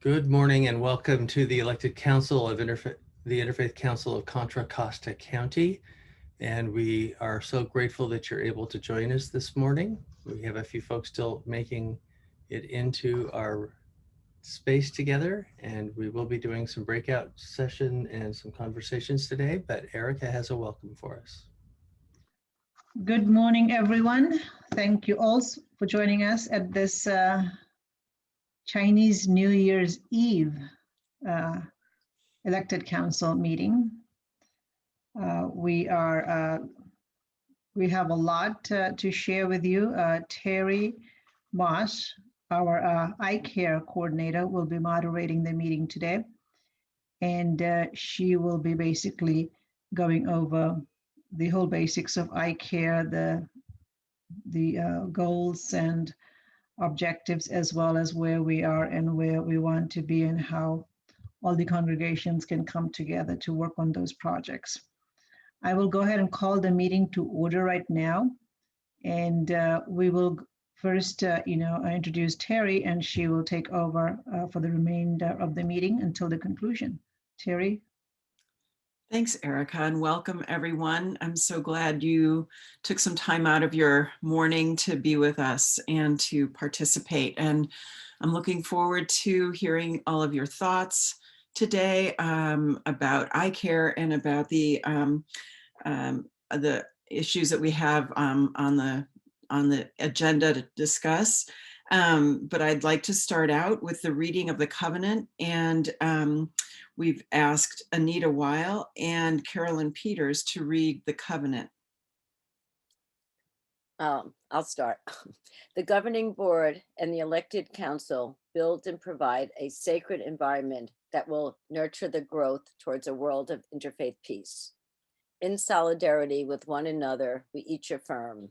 Good morning and welcome to the elected council of the Interfaith Council of Contra Costa County. And we are so grateful that you're able to join us this morning. We have a few folks still making it into our space together, and we will be doing some breakout session and some conversations today, but Erica has a welcome for us. Good morning, everyone. Thank you all for joining us at this Chinese New Year's Eve elected council meeting. We have a lot to share with you. Terry Moss, our iCare coordinator, will be moderating the meeting today. And she will be basically going over the whole basics of iCare, the goals and objectives, as well as where we are and where we want to be and how all the congregations can come together to work on those projects. I will go ahead and call the meeting to order right now. And we will first, introduce Terry, and she will take over for the remainder of the meeting until the conclusion. Terry. Thanks, Erica, and welcome everyone. I'm so glad you took some time out of your morning to be with us and to participate. And I'm looking forward to hearing all of your thoughts today about iCare and about the issues that we have on the agenda to discuss. But I'd like to start out with the reading of the covenant, and we've asked Anita Weil and Carolyn Peters to read the covenant. I'll start. The governing board and the elected council build and provide a sacred environment that will nurture the growth towards a world of interfaith peace. In solidarity with one another, we each affirm.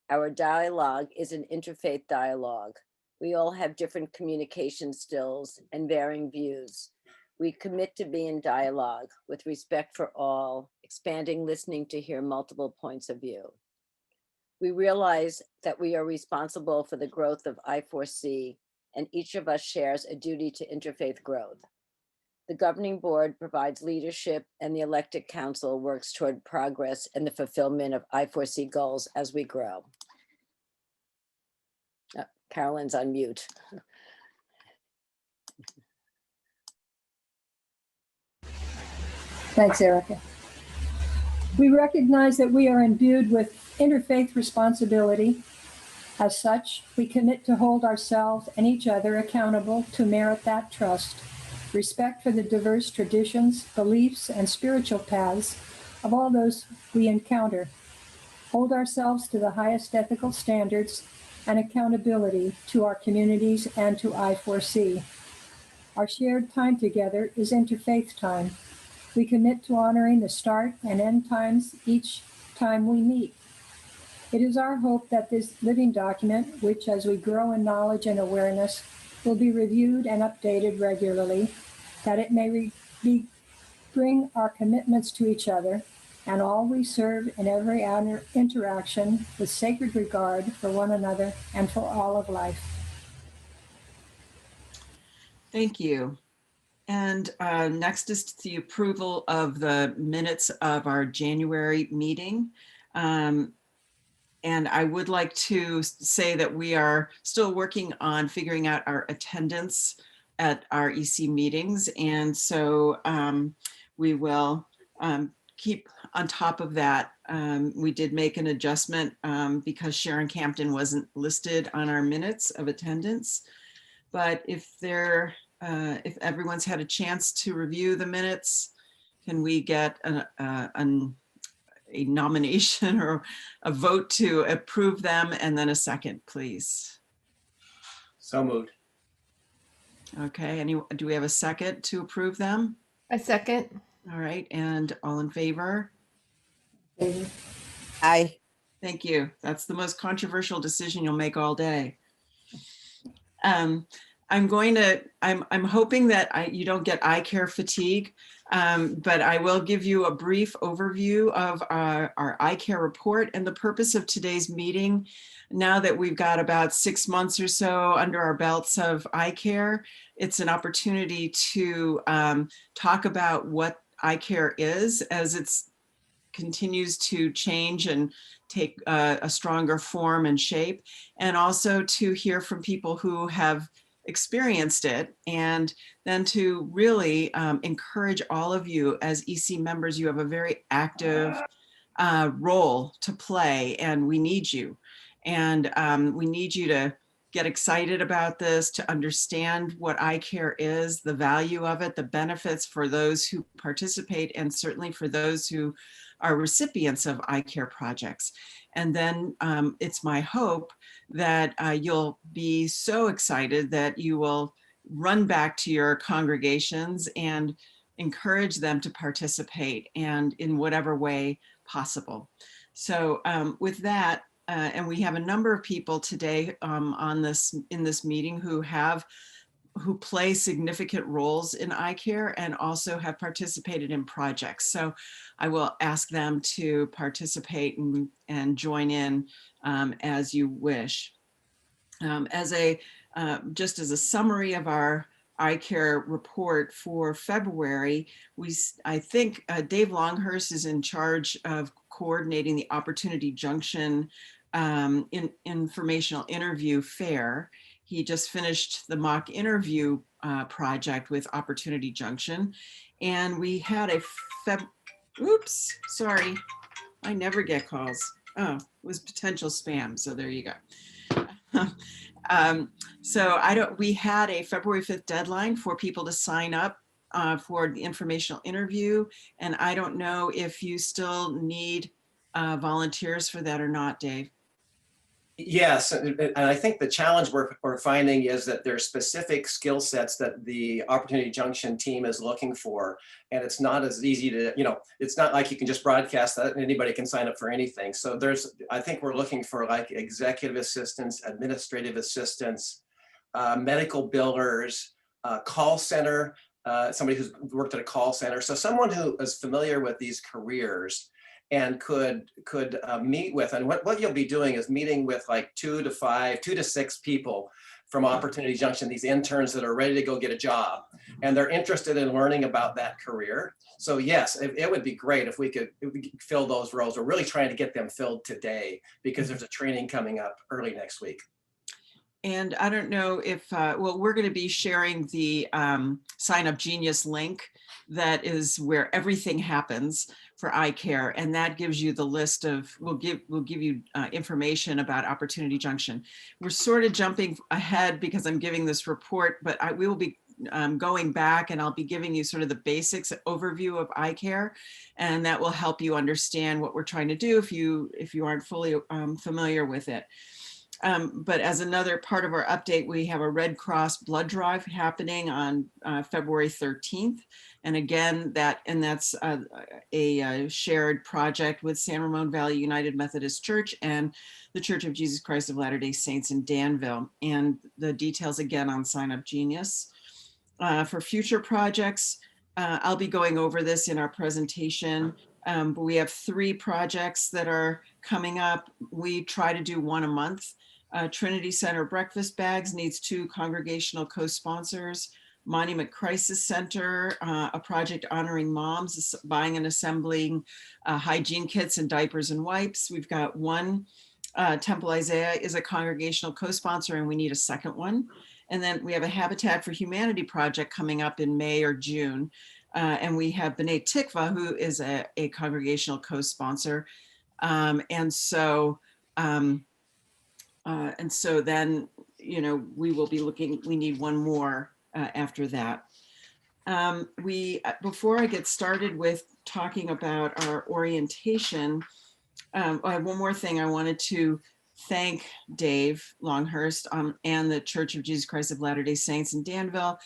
Our dialogue is an interfaith dialogue. We all have different communication skills and varying views. We commit to be in dialogue with respect for all, expanding listening to hear multiple points of view. We realize that we are responsible for the growth of I4C, and each of us shares a duty to interfaith growth. The governing board provides leadership, and the elected council works toward progress and the fulfillment of I4C goals as we grow. Carolyn's on mute. Thanks, Erica. We recognize that we are imbued with interfaith responsibility. As such, we commit to hold ourselves and each other accountable to merit that trust, respect for the diverse traditions, beliefs, and spiritual paths of all those we encounter, hold ourselves to the highest ethical standards and accountability to our communities and to I4C. Our shared time together is interfaith time. We commit to honoring the start and end times each time we meet. It is our hope that this living document, which as we grow in knowledge and awareness, will be reviewed and updated regularly, that it may bring our commitments to each other and all we serve in every interaction with sacred regard for one another and for all of life. Thank you. And next is the approval of the minutes of our January meeting. And I would like to say that we are still working on figuring out our attendance at our EC meetings. And so we will keep on top of that. We did make an adjustment because Sharon Campton wasn't listed on our minutes of attendance. But if everyone's had a chance to review the minutes, can we get a nomination or a vote to approve them, and then a second, please? So moved. Okay, do we have a second to approve them? A second. All right, and all in favor? Aye. Thank you. That's the most controversial decision you'll make all day. I'm hoping that you don't get eye care fatigue, but I will give you a brief overview of our eye care report and the purpose of today's meeting. Now that we've got about 6 months or so under our belts of eye care, it's an opportunity to talk about what eye care is as it's continues to change and take a stronger form and shape, and also to hear from people who have experienced it, and then to really encourage all of you as EC members. You have a very active role to play, and we need you. And we need you to get excited about this, to understand what eye care is, the value of it, the benefits for those who participate, and certainly for those who are recipients of eye care projects. And then it's my hope that you'll be so excited that you will run back to your congregations and encourage them to participate, and in whatever way possible. So with that, and we have a number of people today in this meeting who play significant roles in eye care and also have participated in projects. So I will ask them to participate and join in as you wish. Just as a summary of our eye care report for February, I think Dave Longhurst is in charge of coordinating the Opportunity Junction informational interview fair. He just finished the mock interview project with Opportunity Junction, and we had oops, sorry, I never get calls. Oh, it was potential spam, so there you go. We had a February 5th deadline for people to sign up for the informational interview, and I don't know if you still need volunteers for that or not, Dave. Yes, and I think the challenge we're finding is that there's specific skill sets that the Opportunity Junction team is looking for, and it's not as easy to, it's not like you can just broadcast that and anybody can sign up for anything. So I think we're looking for like executive assistants, administrative assistants, medical billers, call center, somebody who's worked at a call center. So someone who is familiar with these careers and could meet with, and what you'll be doing is meeting with like 2 to 6 people from Opportunity Junction, these interns that are ready to go get a job, and they're interested in learning about that career. So yes, it would be great if we could fill those roles. We're really trying to get them filled today because there's a training coming up early next week. And I don't know if, we're going to be sharing the Sign Up Genius link. That is where everything happens for eye care, and that gives you the list of, we'll give you information about Opportunity Junction. We're sort of jumping ahead because I'm giving this report, but we will be going back, and I'll be giving you sort of the basics overview of eye care, and that will help you understand what we're trying to do if you aren't fully familiar with it. But as another part of our update, we have a Red Cross blood drive happening on February 13th. And again, that's a shared project with San Ramon Valley United Methodist Church and the Church of Jesus Christ of Latter-day Saints in Danville. And the details again on Sign Up Genius. For future projects, I'll be going over this in our presentation. But we have 3 projects that are coming up. We try to do 1 a month. Trinity Center Breakfast Bags needs 2 congregational co-sponsors. Monument Crisis Center, a project honoring moms, buying and assembling hygiene kits and diapers and wipes. We've got 1. Temple Isaiah is a congregational co-sponsor, and we need a second one. And then we have a Habitat for Humanity project coming up in May or June. And we have B'nai Tikva, who is a congregational co-sponsor. And so then, we will be looking, we need 1 more after that. Before I get started with talking about our orientation, I have 1 more thing. I wanted to thank Dave Longhurst and the Church of Jesus Christ of Latter-day Saints in Danville,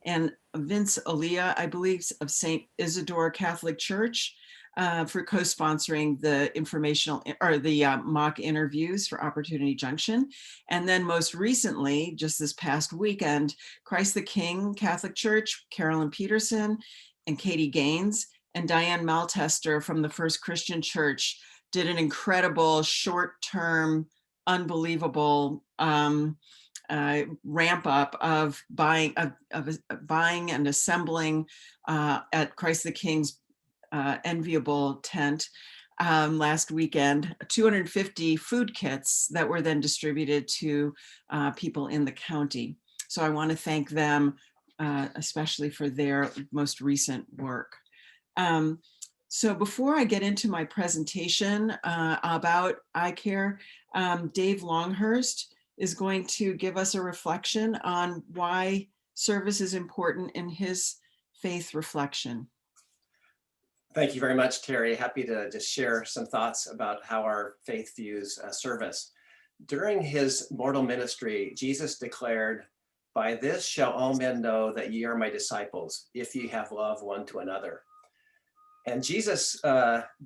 and Vince Alia, I believe, of St. Isidore Catholic Church, for co-sponsoring the informational or the mock interviews for Opportunity Junction. And then most recently, just this past weekend, Christ the King Catholic Church, Carolyn Peterson and Katie Gaines and Diane Maltester from the First Christian Church did an incredible short-term, unbelievable ramp up of buying and assembling at Christ the King's enviable tent last weekend, 250 food kits that were then distributed to people in the county. So I want to thank them especially for their most recent work. So before I get into my presentation about iCare, Dave Longhurst is going to give us a reflection on why service is important in his faith reflection. Thank you very much, Terry. Happy to just share some thoughts about how our faith views service. During his mortal ministry, Jesus declared, "By this shall all men know that ye are my disciples, if ye have love one to another." And Jesus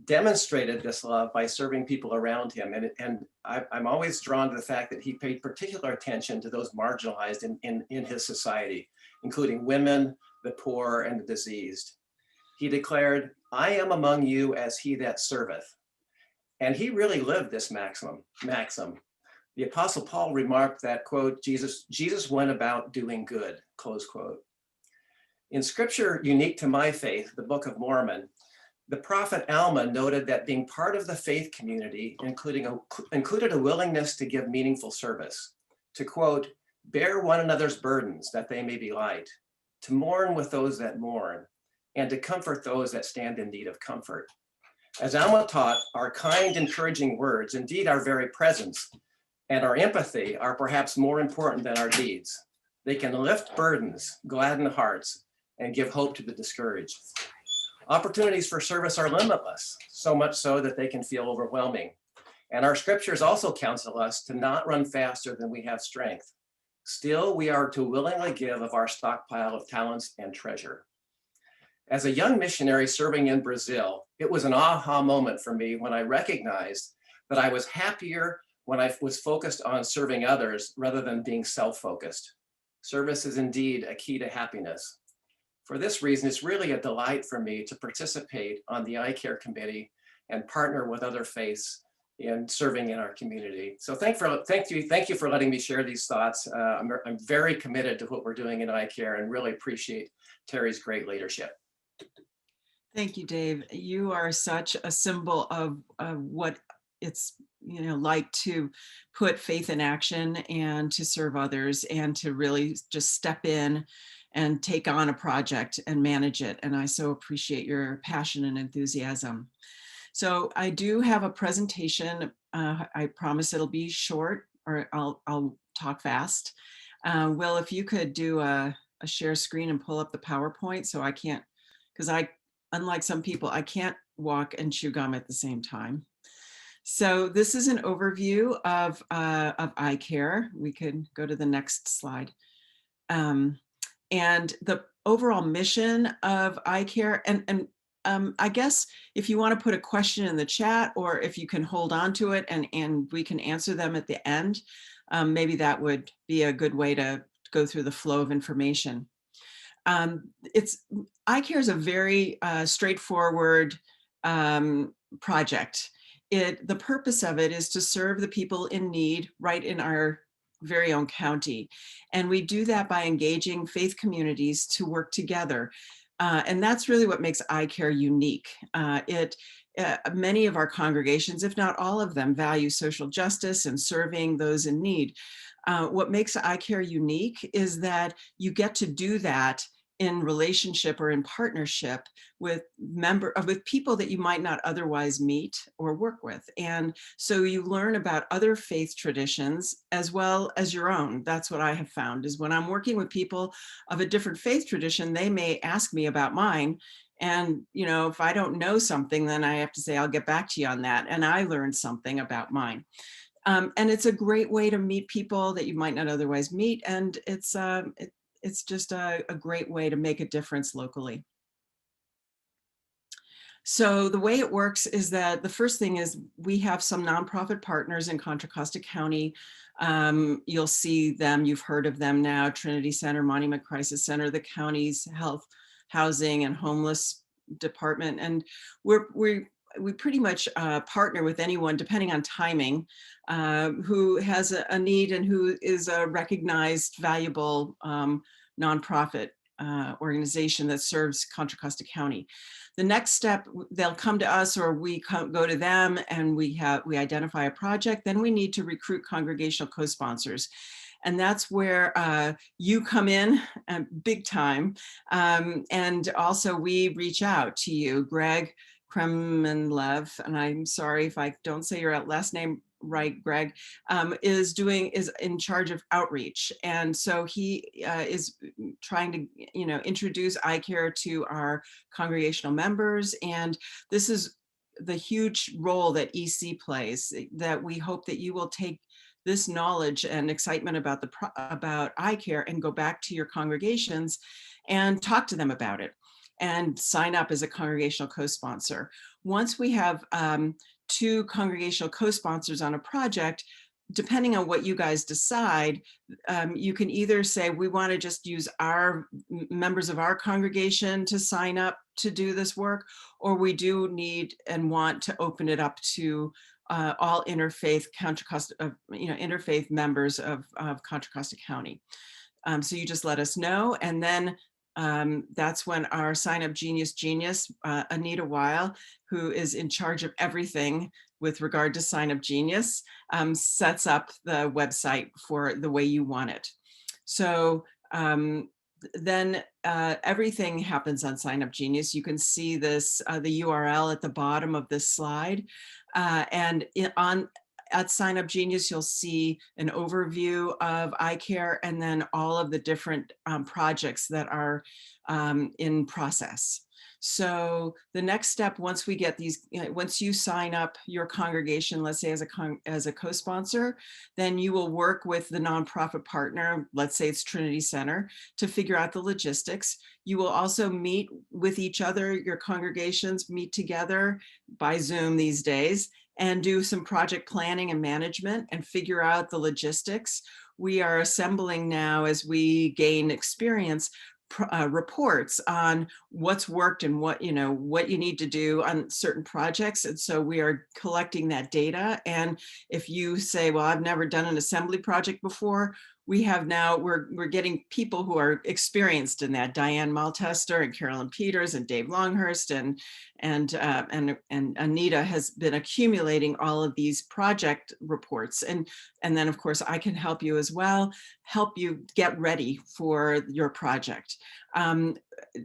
demonstrated this love by serving people around him. And I'm always drawn to the fact that he paid particular attention to those marginalized in his society, including women, the poor, and the diseased. He declared, "I am among you as he that serveth." And he really lived this maxim. The Apostle Paul remarked that, quote, Jesus went about doing good, close quote. In scripture unique to my faith, the Book of Mormon, the prophet Alma noted that being part of the faith community included a willingness to give meaningful service, to quote, bear one another's burdens that they may be light, to mourn with those that mourn, and to comfort those that stand in need of comfort. As Alma taught, our kind, encouraging words, indeed our very presence, and our empathy are perhaps more important than our deeds. They can lift burdens, gladden hearts, and give hope to the discouraged. Opportunities for service are limitless, so much so that they can feel overwhelming. And our scriptures also counsel us to not run faster than we have strength. Still, we are to willingly give of our stockpile of talents and treasure. As a young missionary serving in Brazil, it was an aha moment for me when I recognized that I was happier when I was focused on serving others rather than being self-focused. Service is indeed a key to happiness. For this reason, it's really a delight for me to participate on the iCare committee and partner with other faiths in serving in our community. So thank you for letting me share these thoughts. I'm very committed to what we're doing in iCare and really appreciate Terry's great leadership. Thank you, Dave. You are such a symbol of what it's like to put faith in action and to serve others and to really just step in and take on a project and manage it. And I so appreciate your passion and enthusiasm. So I do have a presentation. I promise it'll be short, or I'll talk fast. Will, if you could do a share screen and pull up the PowerPoint, so I can't, because unlike some people, I can't walk and chew gum at the same time. So this is an overview of iCare. We can go to the next slide. And the overall mission of iCare, and I guess if you want to put a question in the chat, or if you can hold on to it and we can answer them at the end, maybe that would be a good way to go through the flow of information. iCare is a very straightforward project. The purpose of it is to serve the people in need right in our very own county. And we do that by engaging faith communities to work together. And that's really what makes iCare unique. Many of our congregations, if not all of them, value social justice and serving those in need. What makes iCare unique is that you get to do that in relationship or in partnership with people that you might not otherwise meet or work with. And so you learn about other faith traditions as well as your own. That's what I have found, is when I'm working with people of a different faith tradition, they may ask me about mine. And, if I don't know something, then I have to say, I'll get back to you on that. And I learned something about mine. And it's a great way to meet people that you might not otherwise meet. And it's just a great way to make a difference locally. So the way it works is that the first thing is we have some nonprofit partners in Contra Costa County. You'll see them, you've heard of them now, Trinity Center, Monument Crisis Center, the county's health, housing and homeless department. And we pretty much partner with anyone, depending on timing, who has a need and who is a recognized, valuable nonprofit organization that serves Contra Costa County. The next step, they'll come to us or we go to them and we identify a project. Then we need to recruit congregational co-sponsors. And that's where you come in big time. And also we reach out to you, Greg Kremenlev, and I'm sorry if I don't say your last name right, Greg, is in charge of outreach. And so he is trying to, introduce iCare to our congregational members. And this is the huge role that EC plays, that we hope that you will take this knowledge and excitement about about iCare and go back to your congregations and talk to them about it and sign up as a congregational co-sponsor. Once we have 2 congregational co-sponsors on a project, depending on what you guys decide, you can either say, we want to just use our members of our congregation to sign up to do this work, or we do need and want to open it up to all interfaith interfaith members of Contra Costa County. So you just let us know, and then that's when our Sign Up Genius, Anita Weil, who is in charge of everything with regard to Sign Up Genius, sets up the website for the way you want it. So then everything happens on Sign Up Genius. You can see this, the URL at the bottom of this slide. At Sign Up Genius, you'll see an overview of iCare and then all of the different projects that are in process. So the next step, once we get these, once you sign up your congregation, let's say as a co-sponsor, then you will work with the nonprofit partner, let's say it's Trinity Center, to figure out the logistics. You will also meet with each other, your congregations meet together by Zoom these days, and do some project planning and management and figure out the logistics. We are assembling now, as we gain experience, reports on what's worked and what you need to do on certain projects. And so we are collecting that data. And if you say, well, I've never done an assembly project before, we have now, we're getting people who are experienced in that, Diane Maltester and Carolyn Peters and Dave Longhurst and Anita has been accumulating all of these project reports. And then of course I can help you as well, help you get ready for your project.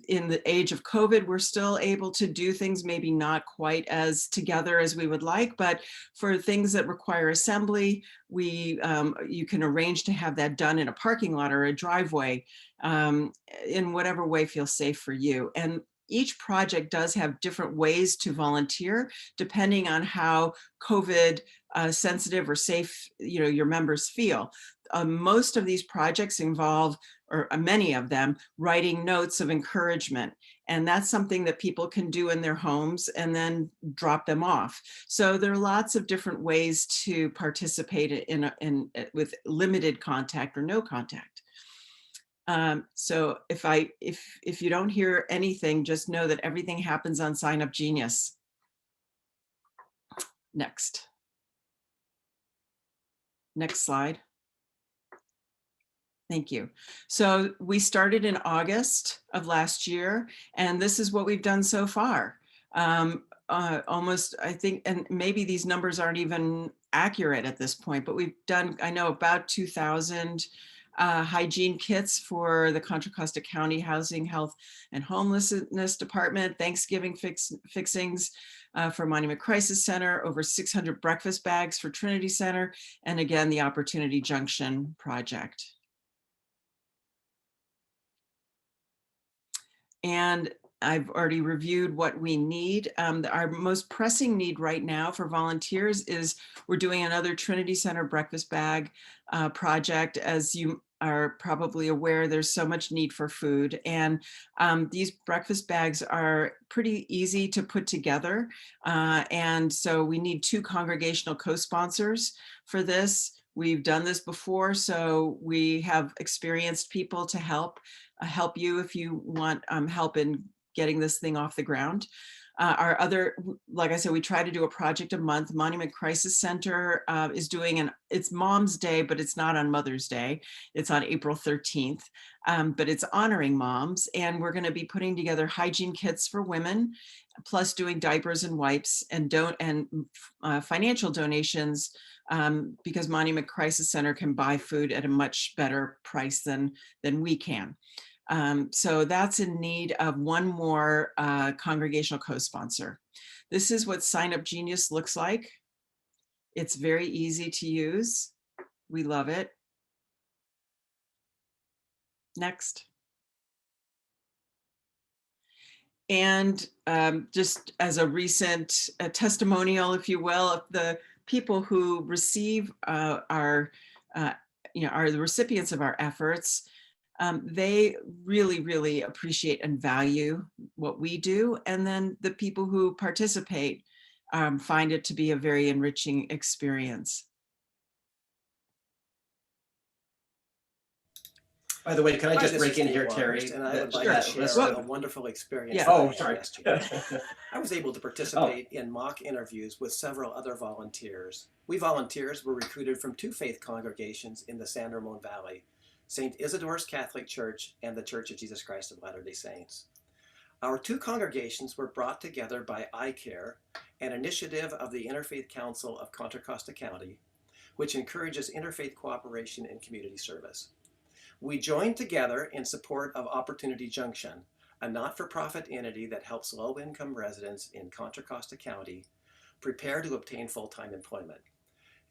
In the age of COVID, we're still able to do things maybe not quite as together as we would like, but for things that require assembly, you can arrange to have that done in a parking lot or a driveway, in whatever way feels safe for you. And each project does have different ways to volunteer, depending on how COVID sensitive or safe your members feel. Most of these projects involve, or many of them, writing notes of encouragement. And that's something that people can do in their homes and then drop them off. So there are lots of different ways to participate with limited contact or no contact. So if you don't hear anything, just know that everything happens on Sign Up Genius. Next slide. Thank you. So we started in August of last year, and this is what we've done so far. Almost, I think, and maybe these numbers aren't even accurate at this point, but we've done, I know, about 2,000 hygiene kits for the Contra Costa County Housing, Health, and Homelessness Department, Thanksgiving fixings for Monument Crisis Center, over 600 breakfast bags for Trinity Center, and again, the Opportunity Junction project. And I've already reviewed what we need. Our most pressing need right now for volunteers is we're doing another Trinity Center breakfast bag project. As you are probably aware, there's so much need for food. And these breakfast bags are pretty easy to put together. And so we need 2 congregational co-sponsors for this. We've done this before, so we have experienced people to help you if you want help in getting this thing off the ground. Our other, like I said, we try to do a project a month. Monument Crisis Center is doing it's Mom's Day, but it's not on Mother's Day. It's on April 13th, but it's honoring moms. And we're going to be putting together hygiene kits for women, plus doing diapers and wipes and financial donations, because Monument Crisis Center can buy food at a much better price than we can. So that's in need of one more congregational co-sponsor. This is what Sign Up Genius looks like. It's very easy to use. We love it. Next. And just as a recent testimonial, if you will, of the people who receive are the recipients of our efforts. They really, really appreciate and value what we do. And then the people who participate find it to be a very enriching experience. By the way, can I just This break is in Steve here, Terry? August, and I would like Sure. to share Well, a wonderful experience. Yeah. that I Oh, had sorry. last year. I was able to participate in mock interviews with several other volunteers. We volunteers were recruited from 2 faith congregations in the San Ramon Valley, St. Isidore's Catholic Church and the Church of Jesus Christ of Latter-day Saints. Our 2 congregations were brought together by iCare, an initiative of the Interfaith Council of Contra Costa County, which encourages interfaith cooperation and community service. We joined together in support of Opportunity Junction, a not-for-profit entity that helps low-income residents in Contra Costa County prepare to obtain full-time employment.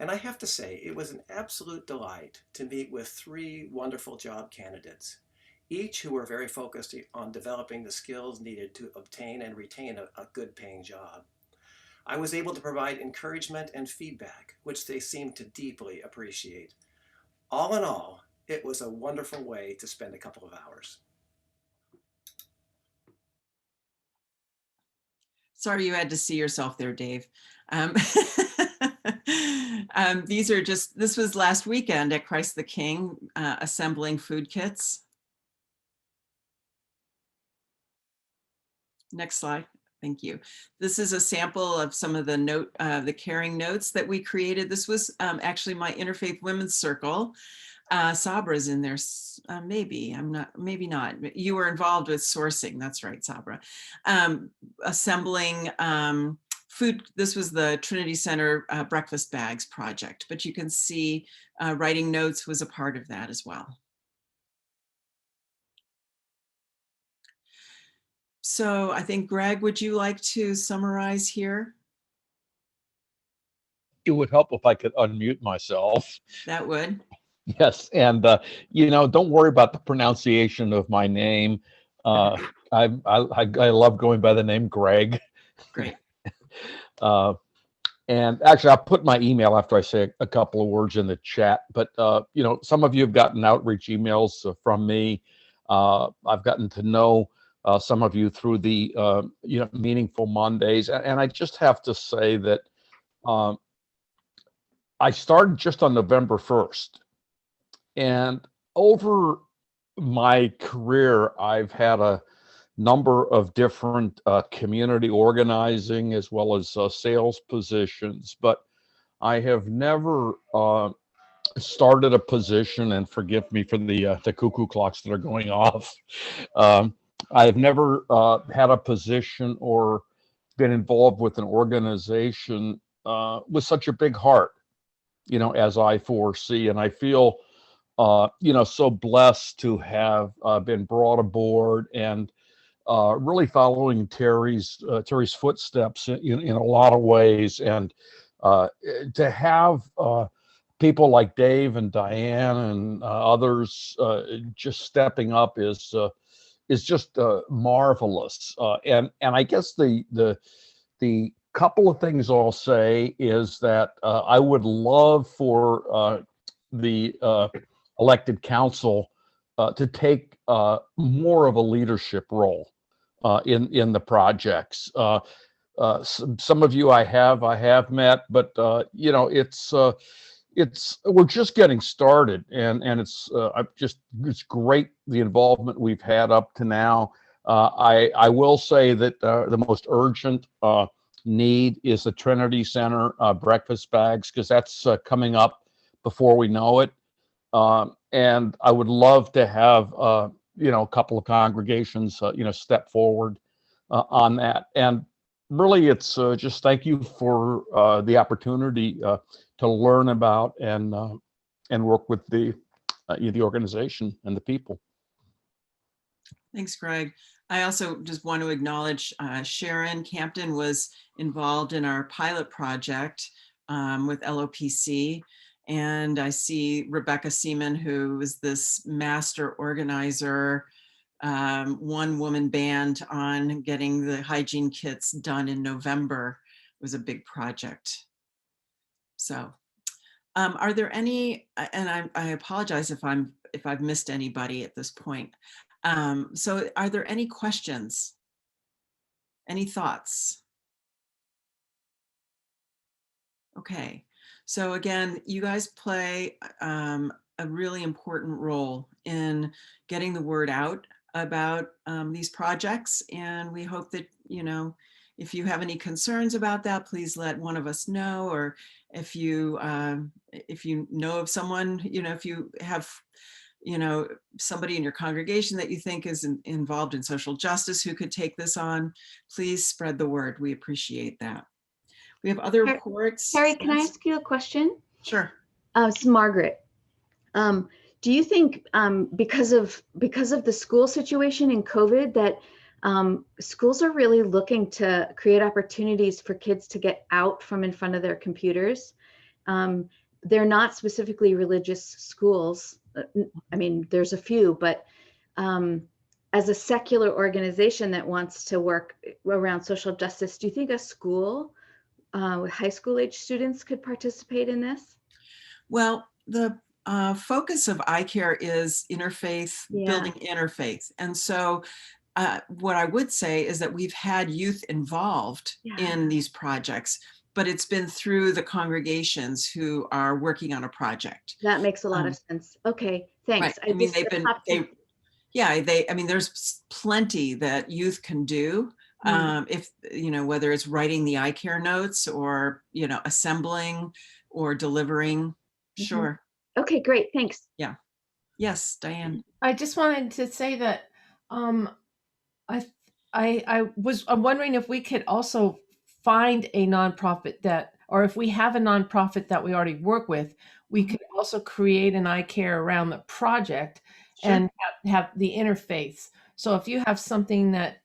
And I have to say, it was an absolute delight to meet with 3 wonderful job candidates, each who were very focused on developing the skills needed to obtain and retain a good paying job. I was able to provide encouragement and feedback, which they seemed to deeply appreciate. All in all, it was a wonderful way to spend a couple of hours. Sorry you had to see yourself there, Dave. This was last weekend at Christ the King, assembling food kits. Next slide. Thank you. This is a sample of some of the caring notes that we created. This was actually my Interfaith Women's Circle. Sabra's in there, maybe not. You were involved with sourcing. That's right, Sabra. Assembling food. This was the Trinity Center breakfast bags project, but you can see writing notes was a part of that as well. So I think, Greg, would you like to summarize here? It would help if I could unmute myself. That would. Yes, and don't worry about the pronunciation of my name. I love going by the name Greg. Great. And actually, I'll put my email after I say a couple of words in the chat. But some of you have gotten outreach emails from me. I've gotten to know some of you through the Meaningful Mondays, and I just have to say that I started just on November 1st. And over my career, I've had a number of different community organizing as well as sales positions, but I have never started a position, and forgive me for the cuckoo clocks that are going off. I've never had a position or been involved with an organization with such a big heart, as I foresee, and I feel so blessed to have been brought aboard and really following Terry's footsteps in a lot of ways, and to have people like Dave and Diane and others just stepping up is just marvelous. And I guess the couple of things I'll say is that I would love for the elected council to take more of a leadership role in the projects. Some of you I have met, but it's we're just getting started, and it's great the involvement we've had up to now. I will say that the most urgent need is the Trinity Center breakfast bags, because that's coming up before we know it. And I would love to have a couple of congregations step forward on that. And really, it's just thank you for the opportunity to learn about and work with the organization and the people. Thanks, Greg. I also just want to acknowledge Sharon Campton was involved in our pilot project with LOPC. And I see Rebecca Seaman, who is this master organizer, one-woman band on getting the hygiene kits done in November. It was a big project. So are there any, and I apologize if I've missed anybody at this point. So are there any questions? Any thoughts? Okay, so again, you guys play a really important role in getting the word out about these projects. And we hope that, if you have any concerns about that, please let one of us know. Or if you know of someone, if you have somebody in your congregation that you think is involved in social justice who could take this on, please spread the word. We appreciate that. We have other reports. Terry, can I ask you a question? Sure. It's Margaret. Do you think because of the school situation in COVID that schools are really looking to create opportunities for kids to get out from in front of their computers? They're not specifically religious schools. I mean, there's a few, but as a secular organization that wants to work around social justice, do you think a school with high school age students could participate in this? Well, the focus of iCare is interfaith, building interfaith. And so what I would say is that we've had youth involved in these projects, but it's been through the congregations who are working on a project. That makes a lot of sense. Okay, thanks. Right. I mean, there's plenty that youth can do. If, whether it's writing the iCare notes or, assembling or delivering. Sure. Okay, great. Thanks. Yeah. Yes, Diane. I just wanted to say that I'm wondering if we could also find a nonprofit or if we have a nonprofit that we already work with, we could also create an iCare around the project and have the interfaith. So if you have something that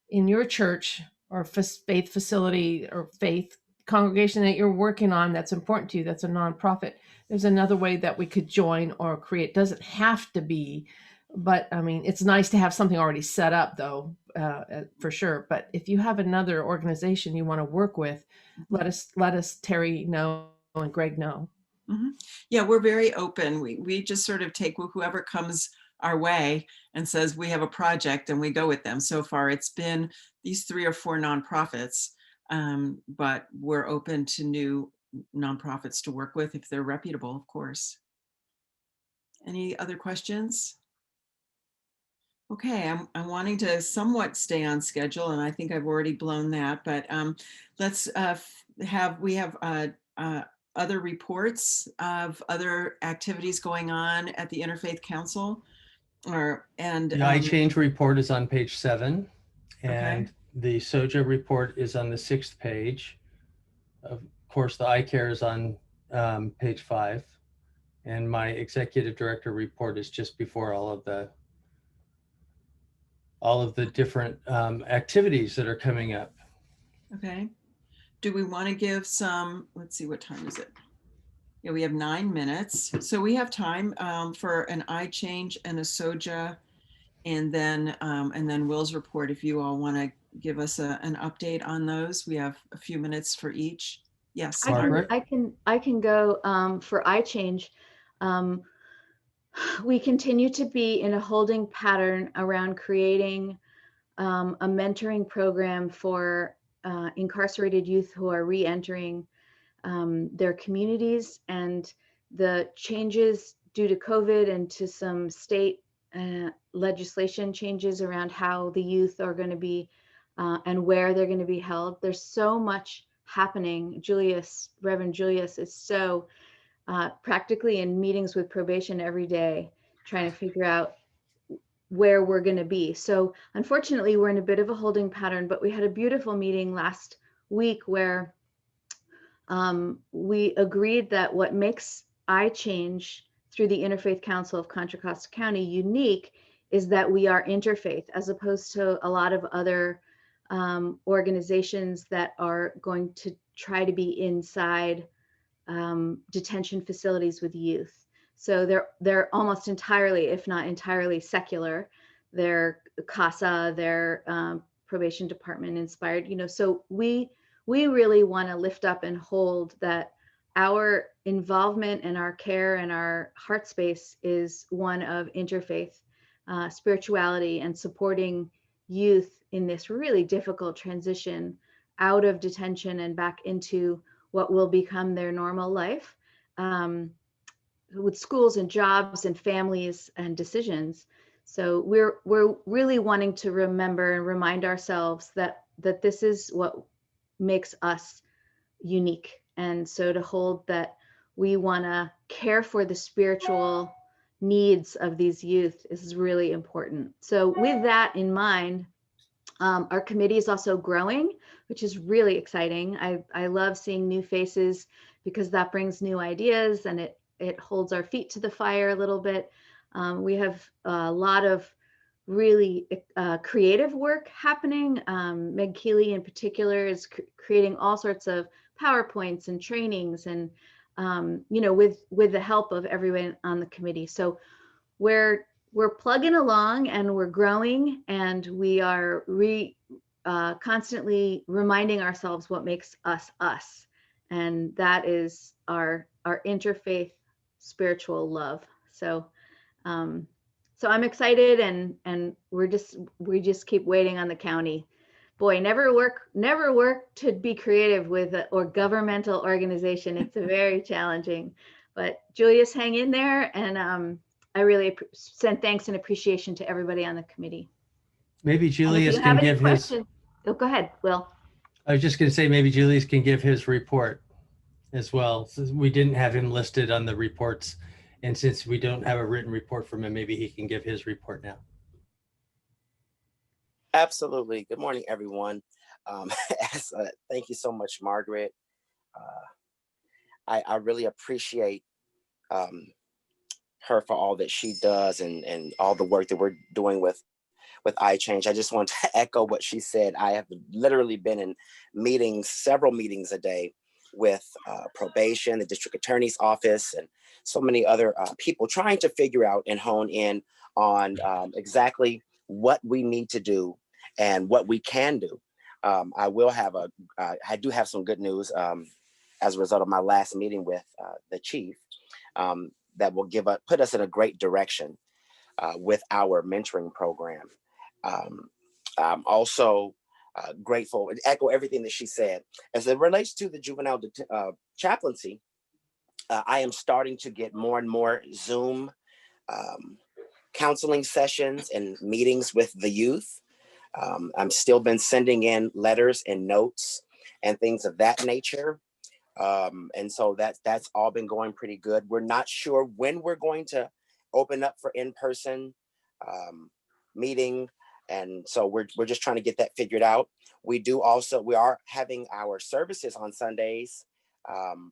in your church or faith facility or faith congregation that you're working on that's important to you, that's a nonprofit, there's another way that we could join or create. Doesn't have to be, but I mean, it's nice to have something already set up though, for sure. But if you have another organization you want to work with, let us Terry know and Greg know. Yeah, we're very open. We just sort of take whoever comes our way and says we have a project and we go with them. So far it's been these 3 or 4 nonprofits, but we're open to new nonprofits to work with if they're reputable, of course. Any other questions? Okay, I'm wanting to somewhat stay on schedule, and I think I've already blown that, but let's we have other reports of other activities going on at the Interfaith Council. The iChange report is on page 7, and the SOJA report is on the 6th page. Of course, the iCare is on page 5, and my executive director report is just before all of the different activities that are coming up. Okay. Do we want to give some, let's see, what time is it? Yeah, we have 9 minutes. So we have time for an iChange and a SOJA, and then Will's report, if you all want to give us an update on those. We have a few minutes for each. Yes, Margaret? I can go for iChange. we continue to be in a holding pattern around creating a mentoring program for incarcerated youth who are re-entering their communities, and the changes due to COVID and to some state legislation changes around how the youth are going to be and where they're going to be held. There's so much happening. Reverend Julius is so practically in meetings with probation every day, trying to figure out where we're going to be. So unfortunately, we're in a bit of a holding pattern, but we had a beautiful meeting last week where we agreed that what makes iChange through the Interfaith Council of Contra Costa County unique is that we are interfaith, as opposed to a lot of other organizations that are going to try to be inside detention facilities with youth. So they're almost entirely, if not entirely, secular. They're CASA, they're probation department inspired. So we really want to lift up and hold that our involvement and our care and our heart space is one of interfaith spirituality and supporting youth in this really difficult transition out of detention and back into what will become their normal life, with schools and jobs and families and decisions. So we're really wanting to remember and remind ourselves that this is what makes us unique. And so to hold that we want to care for the spiritual needs of these youth is really important. So with that in mind, our committee is also growing, which is really exciting. I love seeing new faces because that brings new ideas and it holds our feet to the fire a little bit. We have a lot of really creative work happening. Meg Keeley in particular is creating all sorts of PowerPoints and trainings and, with the help of everyone on the committee. So we're plugging along and we're growing, and we are constantly reminding ourselves what makes us us. And that is our interfaith spiritual love. So I'm excited, and we just keep waiting on the county. Boy, never work to be creative with or governmental organization. It's very challenging, but Julius, hang in there. And I really send thanks and appreciation to everybody on the committee. Maybe Julius can give his. Oh, go ahead, Will. I was just going to say maybe Julius can give his report as well. Since we didn't have him listed on the reports, and since we don't have a written report from him, maybe he can give his report now. Absolutely. Good morning, everyone. Thank you so much, Margaret. I really appreciate her for all that she does and all the work that we're doing with iChange. I just want to echo what she said. I have literally been in meetings, several meetings a day with probation, the district attorney's office, and so many other people trying to figure out and hone in on exactly what we need to do and what we can do. I do have some good news as a result of my last meeting with the chief that will put us in a great direction with our mentoring program. I'm also grateful and echo everything that she said. As it relates to the juvenile chaplaincy, I am starting to get more and more Zoom counseling sessions and meetings with the youth. I'm still been sending in letters and notes and things of that nature. And so that's all been going pretty good. We're not sure when we're going to open up for in-person meeting. And so we're just trying to get that figured out. We are having our services on Sundays,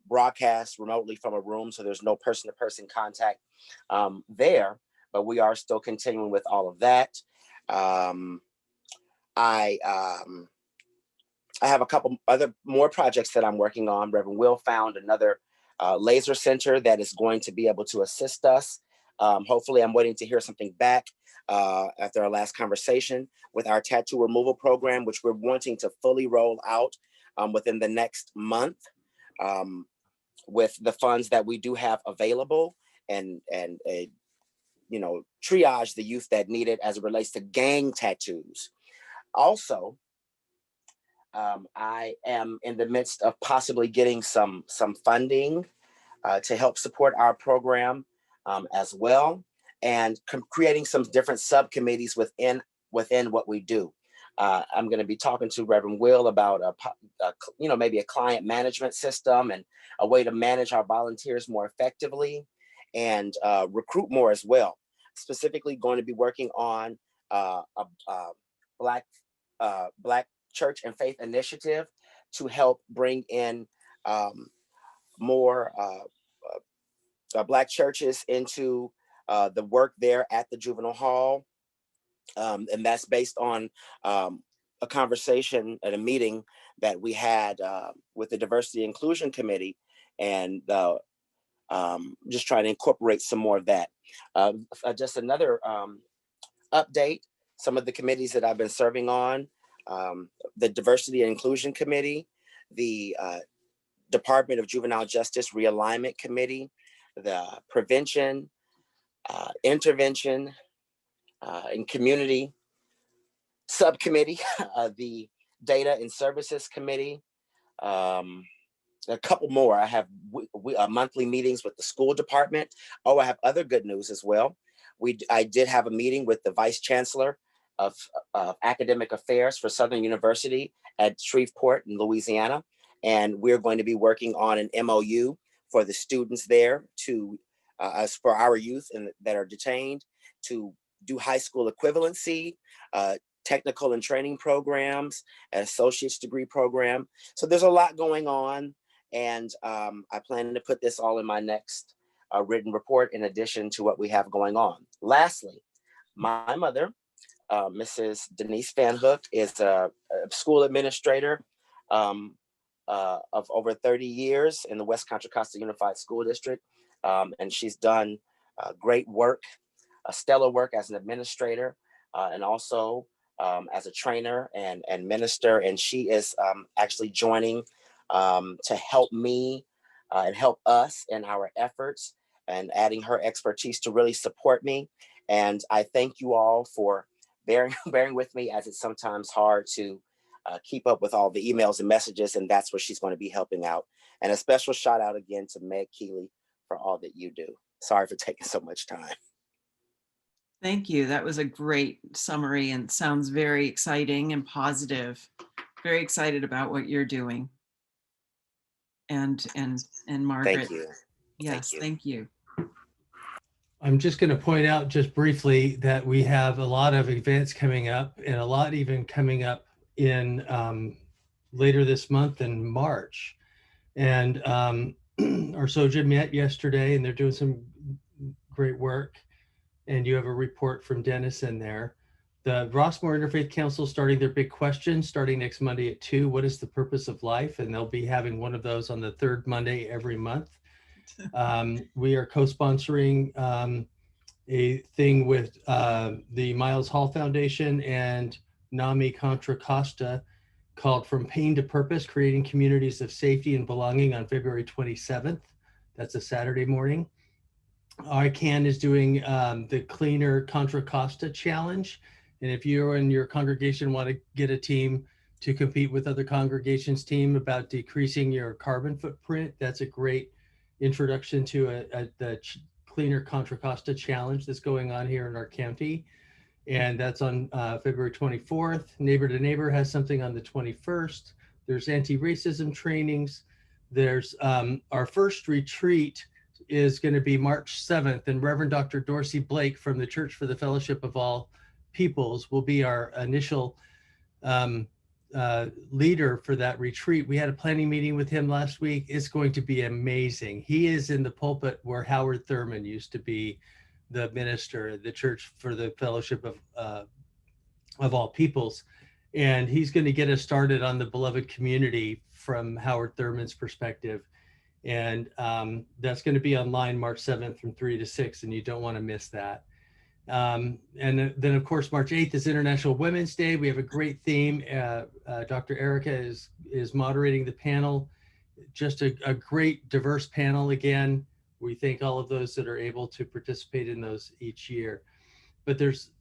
broadcast remotely from a room. So there's no person-to-person contact there, but we are still continuing with all of that. I have a couple other more projects that I'm working on. Reverend Will found another laser center that is going to be able to assist us. Hopefully, I'm waiting to hear something back after our last conversation with our tattoo removal program, which we're wanting to fully roll out within the next month with the funds that we do have available and triage the youth that need it as it relates to gang tattoos. Also, I am in the midst of possibly getting some funding to help support our program as well, and creating some different subcommittees within what we do. I'm going to be talking to Reverend Will about maybe a client management system and a way to manage our volunteers more effectively and recruit more as well. Specifically, going to be working on a Black Church and Faith initiative to help bring in more Black churches into the work there at the juvenile hall. And that's based on a conversation at a meeting that we had with the Diversity Inclusion Committee, and just trying to incorporate some more of that. Just another update, some of the committees that I've been serving on, the Diversity and Inclusion Committee, the Department of Juvenile Justice Realignment Committee, the Prevention, Intervention, and Community Subcommittee, the Data and Services Committee, a couple more. I have monthly meetings with the school department. Oh, I have other good news as well. I did have a meeting with the Vice Chancellor of Academic Affairs for Southern University at Shreveport in Louisiana. And we're going to be working on an MOU for the students there to, as for our youth that are detained, to do high school equivalency, technical and training programs, an associate's degree program. So there's a lot going on. And I plan to put this all in my next written report in addition to what we have going on. Lastly, my mother, Mrs. Denise Van Hook, is a school administrator of over 30 years in the West Contra Costa Unified School District. And she's done great work, stellar work as an administrator, and also as a trainer and minister. And she is actually joining to help me and help us in our efforts, and adding her expertise to really support me. And I thank you all for bearing with me, as it's sometimes hard to keep up with all the emails and messages, and that's where she's going to be helping out. And a special shout out again to Meg Keeley for all that you do. Sorry for taking so much time. Thank you. That was a great summary and sounds very exciting and positive. Very excited about what you're doing. And Margaret. Thank you. Yes, thank you. I'm just going to point out just briefly that we have a lot of events coming up, and a lot even coming up in later this month in March. And our SOJA met yesterday, and they're doing some great work. And you have a report from Dennis in there. The Rossmore Interfaith Council starting their big question starting next Monday at 2. What is the purpose of life? And they'll be having one of those on the third Monday every month. We are co-sponsoring a thing with the Miles Hall Foundation and NAMI Contra Costa called From Pain to Purpose, Creating Communities of Safety and Belonging on February 27th. That's a Saturday morning. ICANN is doing the Cleaner Contra Costa Challenge. And if you and your congregation want to get a team to compete with other congregations' team about decreasing your carbon footprint, that's a great introduction to the Cleaner Contra Costa Challenge that's going on here in our county. And that's on February 24th. Neighbor to Neighbor has something on the 21st. There's anti-racism trainings. There's our first retreat is going to be March 7th, and Reverend Dr. Dorsey Blake from the Church for the Fellowship of All Peoples will be our initial leader for that retreat. We had a planning meeting with him last week. It's going to be amazing. He is in the pulpit where Howard Thurman used to be the minister, the Church for the Fellowship of All Peoples. And he's going to get us started on the beloved community from Howard Thurman's perspective. And that's going to be online March 7th from 3 to 6, and you don't want to miss that. And then, of course, March 8th is International Women's Day. We have a great theme. Dr. Erica is moderating the panel. Just a great, diverse panel again. we thank all of those that are able to participate in those each year. But there's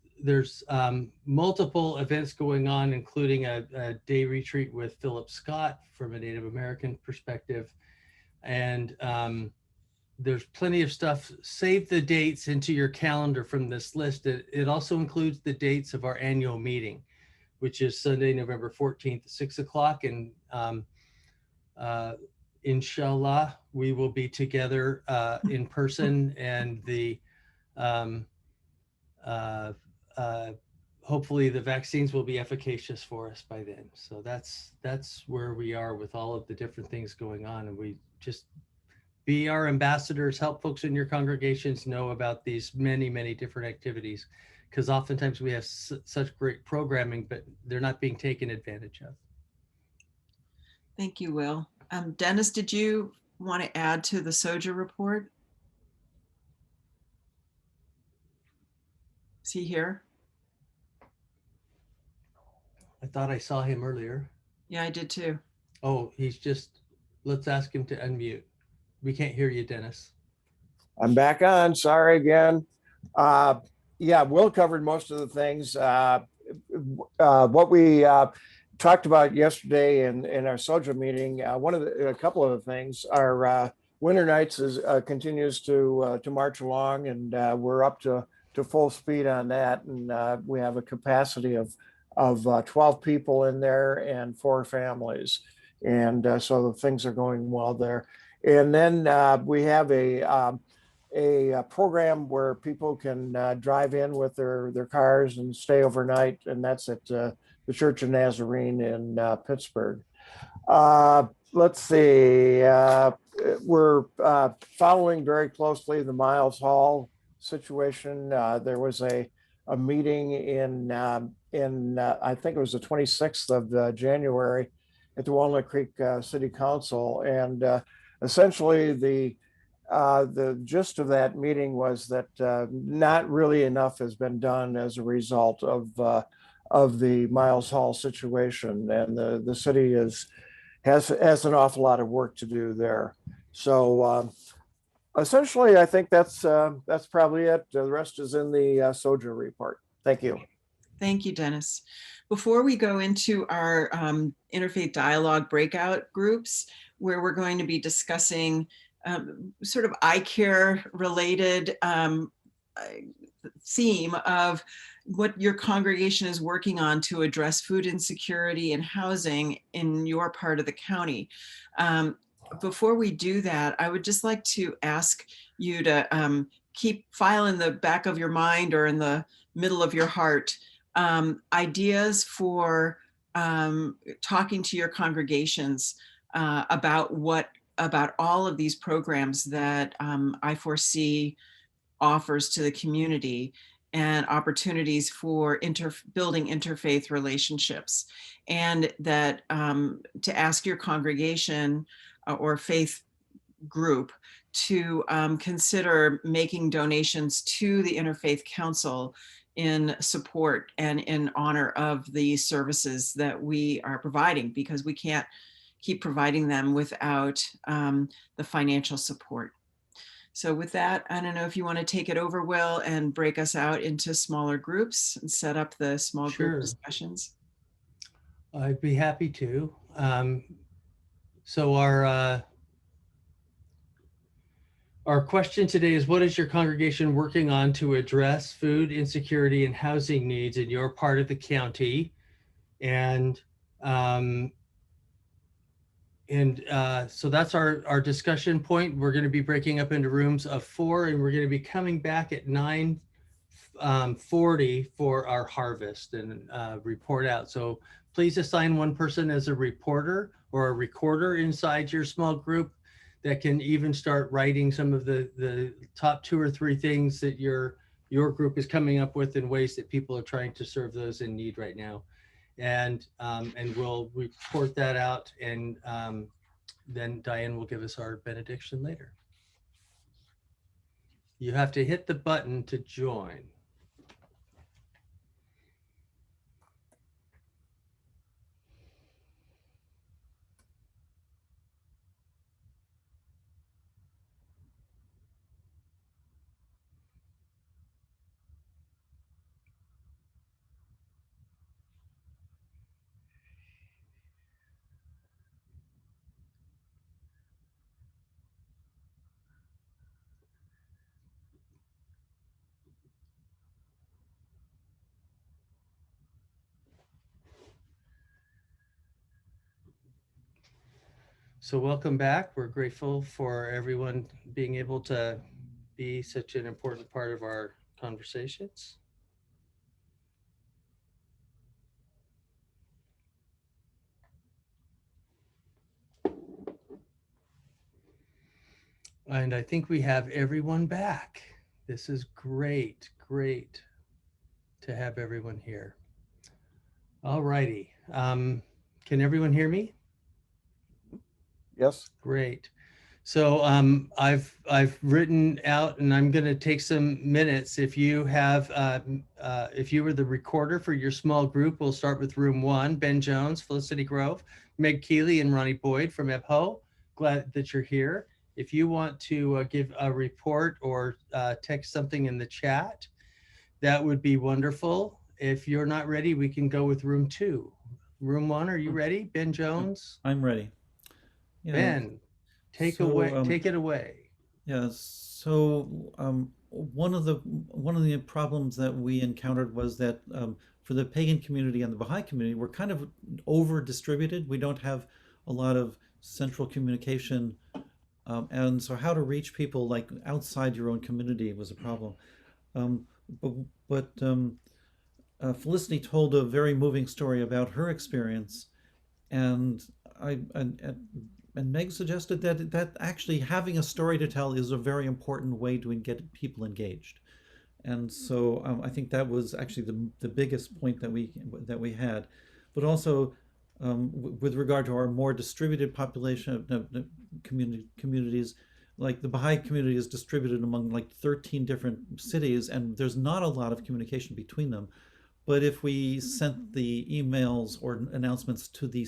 multiple events going on, including a day retreat with Philip Scott from a Native American perspective. And there's plenty of stuff. Save the dates into your calendar from this list. It also includes the dates of our annual meeting, which is Sunday, November 14th, 6 o'clock. And inshallah, we will be together in person, and hopefully the vaccines will be efficacious for us by then. So that's where we are with all of the different things going on. And we just be our ambassadors, help folks in your congregations know about these many, many different activities, because oftentimes we have such great programming, but they're not being taken advantage of. Thank you, Will. Dennis, did you want to add to the SOJA report? Is he here? I thought I saw him earlier. Yeah, I did too. Oh, let's ask him to unmute. We can't hear you, Dennis. I'm back on. Sorry again. Yeah, Will covered most of the things. What we talked about yesterday in our SOJA meeting, a couple of the things, our Winter Nights continues to march along, and we're up to full speed on that. And we have a capacity of 12 people in there and 4 families. And so the things are going well there. And then we have a program where people can drive in with their cars and stay overnight, and that's at the Church of Nazarene in Pittsburgh. Let's see. We're following very closely the Miles Hall situation. There was a meeting in I think it was the 26th of January at the Walnut Creek City Council, and essentially the gist of that meeting was that not really enough has been done as a result of the Miles Hall situation, and the city has an awful lot of work to do there. So essentially, I think that's probably it. The rest is in the SOJA report. Thank you. Thank you, Dennis. Before we go into our interfaith dialogue breakout groups, where we're going to be discussing sort of eye care related theme of what your congregation is working on to address food insecurity and housing in your part of the county. Before we do that, I would just like to ask you to keep file in the back of your mind or in the middle of your heart ideas for talking to your congregations about all of these programs that I foresee offers to the community, and opportunities for building interfaith relationships, and that to ask your congregation or faith group to consider making donations to the Interfaith Council in support and in honor of the services that we are providing, because we can't keep providing them without the financial support. So with that, I don't know if you want to take it over, Will, and break us out into smaller groups and set up the small group discussions. I'd be happy to. So our question today is, what is your congregation working on to address food insecurity and housing needs in your part of the county? And so that's our discussion point. We're going to be breaking up into rooms of 4, and we're going to be coming back at 9:40 for our harvest and report out. So please assign one person as a reporter or a recorder inside your small group that can even start writing some of the top 2 or 3 things that your group is coming up with in ways that people are trying to serve those in need right now. And we'll report that out, and then Diane will give us our benediction later. You have to hit the button to join. So welcome back. We're grateful for everyone being able to be such an important part of our conversations. And I think we have everyone back. This is great, great to have everyone here. All righty. Can everyone hear me? Yes. Great. So I've written out, and I'm going to take some minutes. If you have, if you were the recorder for your small group, we'll start with room 1, Ben Jones, Felicity Grove, Meg Keeley, and Ronnie Boyd from EBHO. Glad that you're here. If you want to give a report or text something in the chat, that would be wonderful. If you're not ready, we can go with room 2. Room 1, are you ready? Ben Jones? I'm ready. Yeah. Ben, take it away. Yeah. So one of the problems that we encountered was that for the pagan community and the Baha'i community, we're kind of over distributed. We don't have a lot of central communication. And so how to reach people like outside your own community was a problem. But Felicity told a very moving story about her experience, and Meg suggested that actually having a story to tell is a very important way to get people engaged. And so I think that was actually the biggest point that we had, but also with regard to our more distributed population of communities, like the Baha'i community is distributed among like 13 different cities, and there's not a lot of communication between them. But if we sent the emails or announcements to the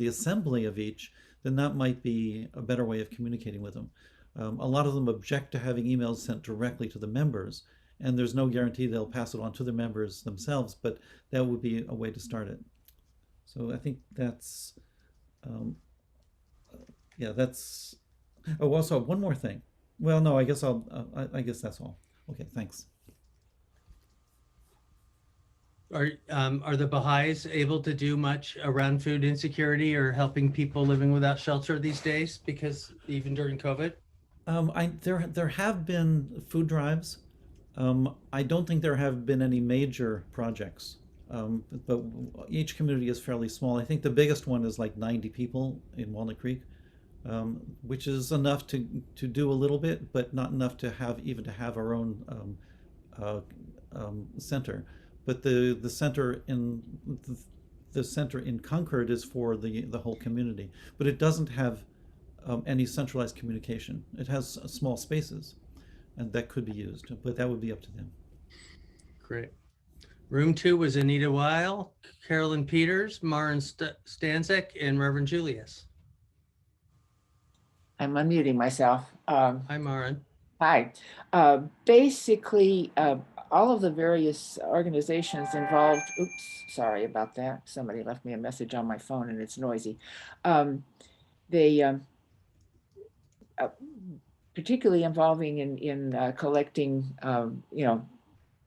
assembly of each, then that might be a better way of communicating with them. A lot of them object to having emails sent directly to the members, and there's no guarantee they'll pass it on to the members themselves, but that would be a way to start it. So I think that's, that's, oh, also one more thing. Well, no, I guess I guess that's all. Okay, thanks. Are the Baha'is able to do much around food insecurity or helping people living without shelter these days? Because even during COVID? There have been food drives. I don't think there have been any major projects, but each community is fairly small. I think the biggest one is like 90 people in Walnut Creek, which is enough to do a little bit, but not enough to have our own center. But the center in Concord is for the whole community, but it doesn't have any centralized communication. It has small spaces, and that could be used, but that would be up to them. Great. Room 2 was Anita Weil, Carolyn Peters, Maren Stanzik, and Reverend Julius. I'm unmuting myself. Hi, Maren. Hi. Basically, all of the various organizations involved, oops, sorry about that. Somebody left me a message on my phone and it's noisy. They, particularly involving in collecting,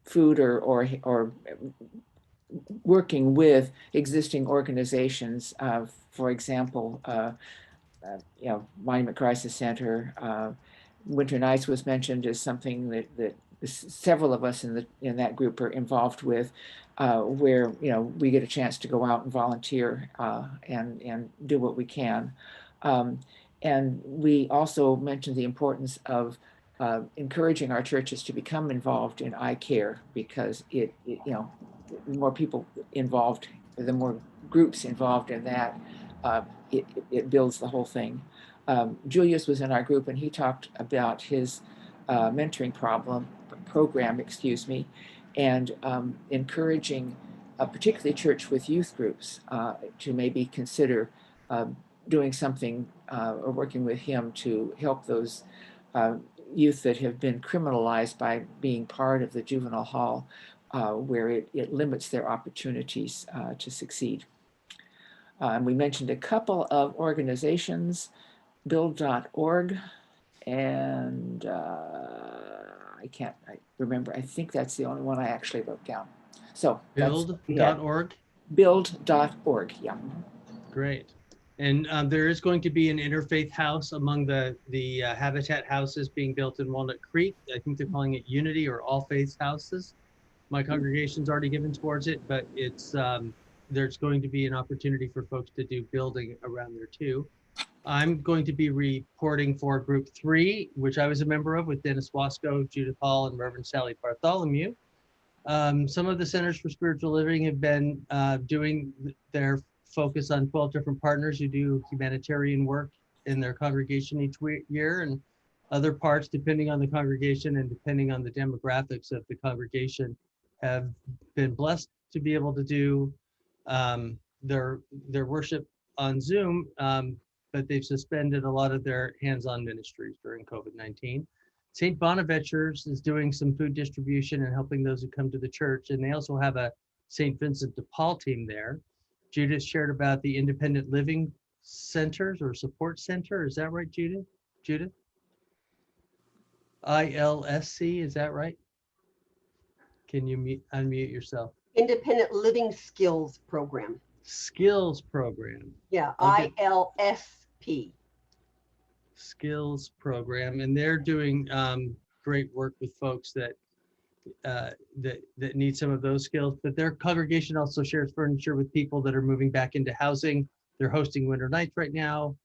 food or working with existing organizations, for example, Monument Crisis Center, Winter Nights was mentioned as something that several of us in that group are involved with, where we get a chance to go out and volunteer and do what we can. And we also mentioned the importance of encouraging our churches to become involved in eye care, because the more people involved, the more groups involved in that, it builds the whole thing. Julius was in our group and he talked about his mentoring program, and encouraging particularly church with youth groups to maybe consider doing something or working with him to help those youth that have been criminalized by being part of the juvenile hall, where it limits their opportunities to succeed. And we mentioned a couple of organizations, build.org, and I remember, I think that's the only one I actually wrote down. So Build.org? Build.org, yeah. Great. And there is going to be an interfaith house among the Habitat houses being built in Walnut Creek. I think they're calling it Unity or All Faiths houses. My congregation's already given towards it, but it's there's going to be an opportunity for folks to do building around there too. I'm going to be reporting for Group 3, which I was a member of with Dennis Wasco, Judith Hall, and Reverend Sally Bartholomew. Some of the Centers for Spiritual Living have been doing their focus on 12 different partners who do humanitarian work in their congregation each year, and other parts, depending on the congregation and depending on the demographics of the congregation, have been blessed to be able to do their worship on Zoom, but they've suspended a lot of their hands-on ministries during COVID-19. St. Bonaventure's is doing some food distribution and helping those who come to the church, and they also have a St. Vincent de Paul team there. Judith shared about the Independent Living Centers or Support Center. Is that right, Judith? Judith? ILSC, is that right? Can you unmute yourself? Independent Living Skills Program. Skills Program. Yeah, Okay. ILSP. Skills Program, and they're doing great work with folks that need some of those skills. But their congregation also shares furniture with people that are moving back into housing. They're hosting winter nights right now.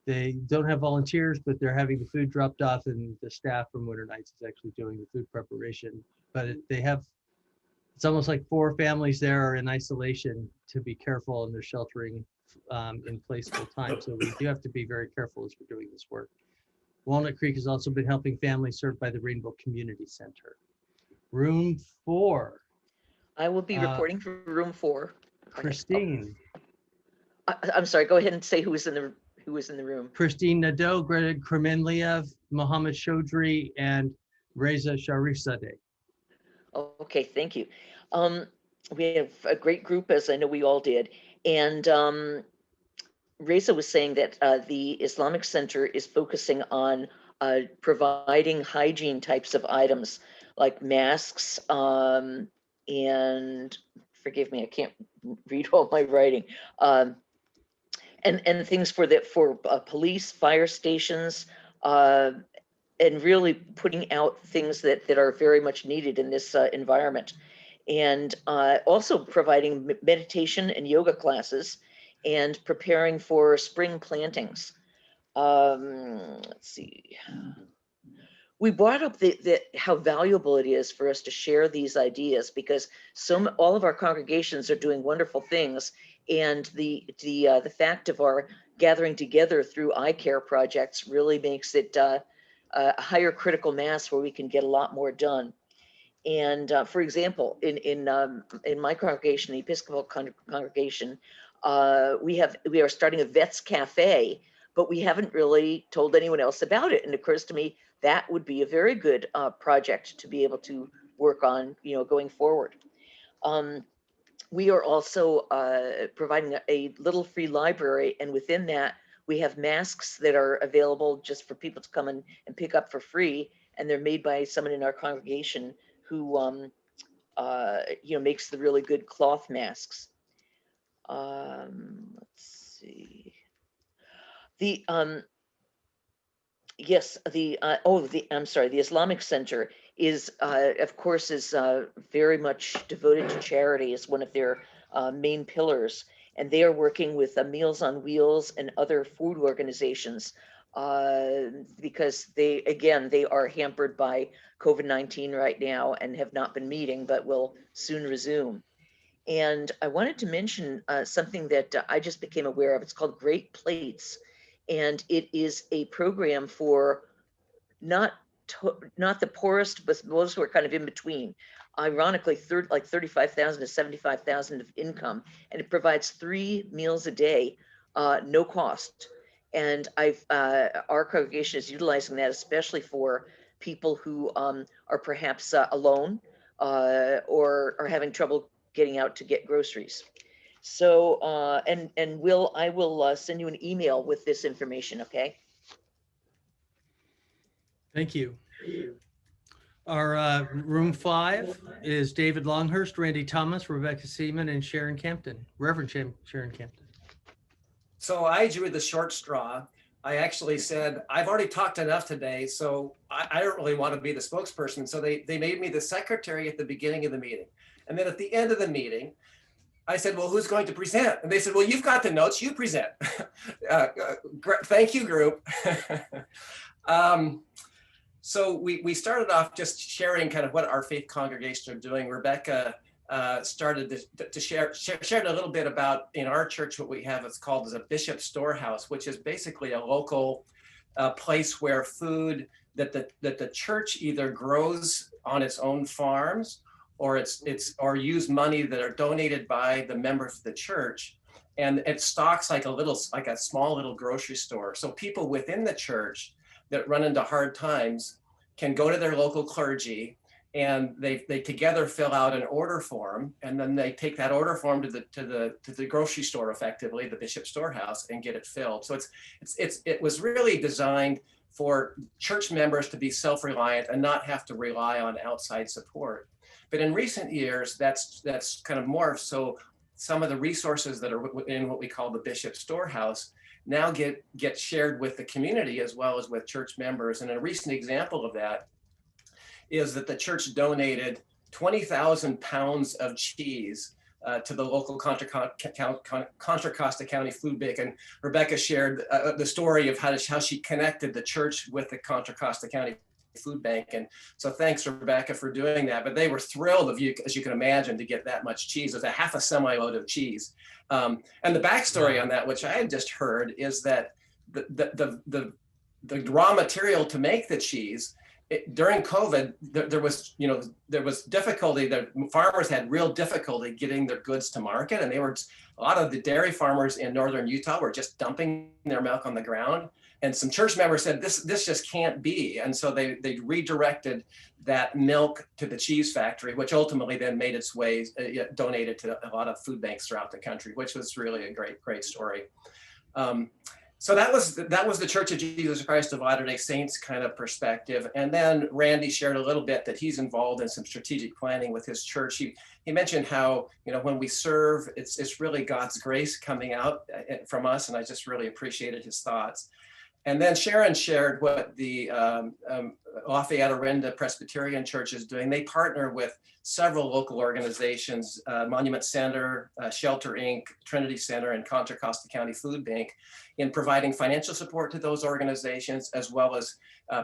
They don't have volunteers, but they're having the food dropped off, and the staff from winter nights is actually doing the food preparation. But they have, it's almost like 4 families there are in isolation to be careful, and they're sheltering in place full time. So we do have to be very careful as we're doing this work. Walnut Creek has also been helping families served by the Rainbow Community Center. Room 4. I will be reporting for room 4. Christine. I'm sorry, go ahead and say who was in the room. Christine Nadeau, Greta Kremenliev, Mohammed Chaudhry, and Reza Sharifzadeh. Okay, thank you. We have a great group, as I know we all did. And Reza was saying that the Islamic Center is focusing on providing hygiene types of items like masks and forgive me, I can't read all my writing. And things for police, fire stations, and really putting out things that are very much needed in this environment. And also providing meditation and yoga classes and preparing for spring plantings. Let's see. We brought up how valuable it is for us to share these ideas, because all of our congregations are doing wonderful things, and the fact of our gathering together through iCare projects really makes it a higher critical mass where we can get a lot more done. And for example, in my congregation, the Episcopal congregation, we are starting a Vets Cafe, but we haven't really told anyone else about it. And it occurs to me that would be a very good project to be able to work on, going forward. We are also providing a little free library, and within that, we have masks that are available just for people to come and pick up for free, and they're made by someone in our congregation who makes the really good cloth masks. Let's see. I'm sorry, the Islamic Center is, of course, very much devoted to charity as one of their main pillars. And they are working with Meals on Wheels and other food organizations because they are hampered by COVID-19 right now and have not been meeting, but will soon resume. And I wanted to mention something that I just became aware of. It's called Great Plates. And it is a program for not the poorest, but those who are kind of in between. Ironically, like 35,000 to 75,000 of income, and it provides 3 meals a day, no cost. And our congregation is utilizing that, especially for people who are perhaps alone or are having trouble getting out to get groceries. So, I will send you an email with this information, okay? Thank you. Our room 5 is David Longhurst, Randy Thomas, Rebecca Seaman, and Sharon Campton, Reverend Sharon Campton. So I drew the short straw. I actually said, I've already talked enough today, so I don't really want to be the spokesperson. So they made me the secretary at the beginning of the meeting. And then at the end of the meeting, I said, well, who's going to present? And they said, well, you've got the notes, you present. Thank you, group. So we started off just sharing kind of what our faith congregations are doing. Rebecca started to shared a little bit about, in our church, what we have is called as a Bishop Storehouse, which is basically a local place where food that the church either grows on its own farms, or or use money that are donated by the members of the church, and it stocks like a small little grocery store. So people within the church that run into hard times can go to their local clergy, and they together fill out an order form, and then they take that order form to the grocery store, effectively the Bishop Storehouse, and get it filled. So it was really designed for church members to be self-reliant and not have to rely on outside support. But in recent years, that's kind of more so some of the resources that are in what we call the Bishop Storehouse now get shared with the community as well as with church members. And a recent example of that is that the church donated 20,000 pounds of cheese to the local Contra Costa County Food Bank. And Rebecca shared the story of how she connected the church with the Contra Costa County Food Bank. And so thanks, Rebecca, for doing that. But they were thrilled, as you can imagine, to get that much cheese. It was a half a semi-load of cheese. And the backstory on that, which I had just heard, is that the raw material to make the cheese, during COVID, there was difficulty. The farmers had real difficulty getting their goods to market, and a lot of the dairy farmers in northern Utah were just dumping their milk on the ground. And some church members said, this just can't be. And so they redirected that milk to the cheese factory, which ultimately then made its way, donated to a lot of food banks throughout the country, which was really a great story. So that was the Church of Jesus Christ of Latter-day Saints kind of perspective. And then Randy shared a little bit that he's involved in some strategic planning with his church. He mentioned how, when we serve, it's really God's grace coming out from us. And I just really appreciated his thoughts. And then Sharon shared what the Lafayette Arenda Presbyterian Church is doing. They partner with several local organizations, Monument Center, Shelter Inc., Trinity Center, and Contra Costa County Food Bank, in providing financial support to those organizations, as well as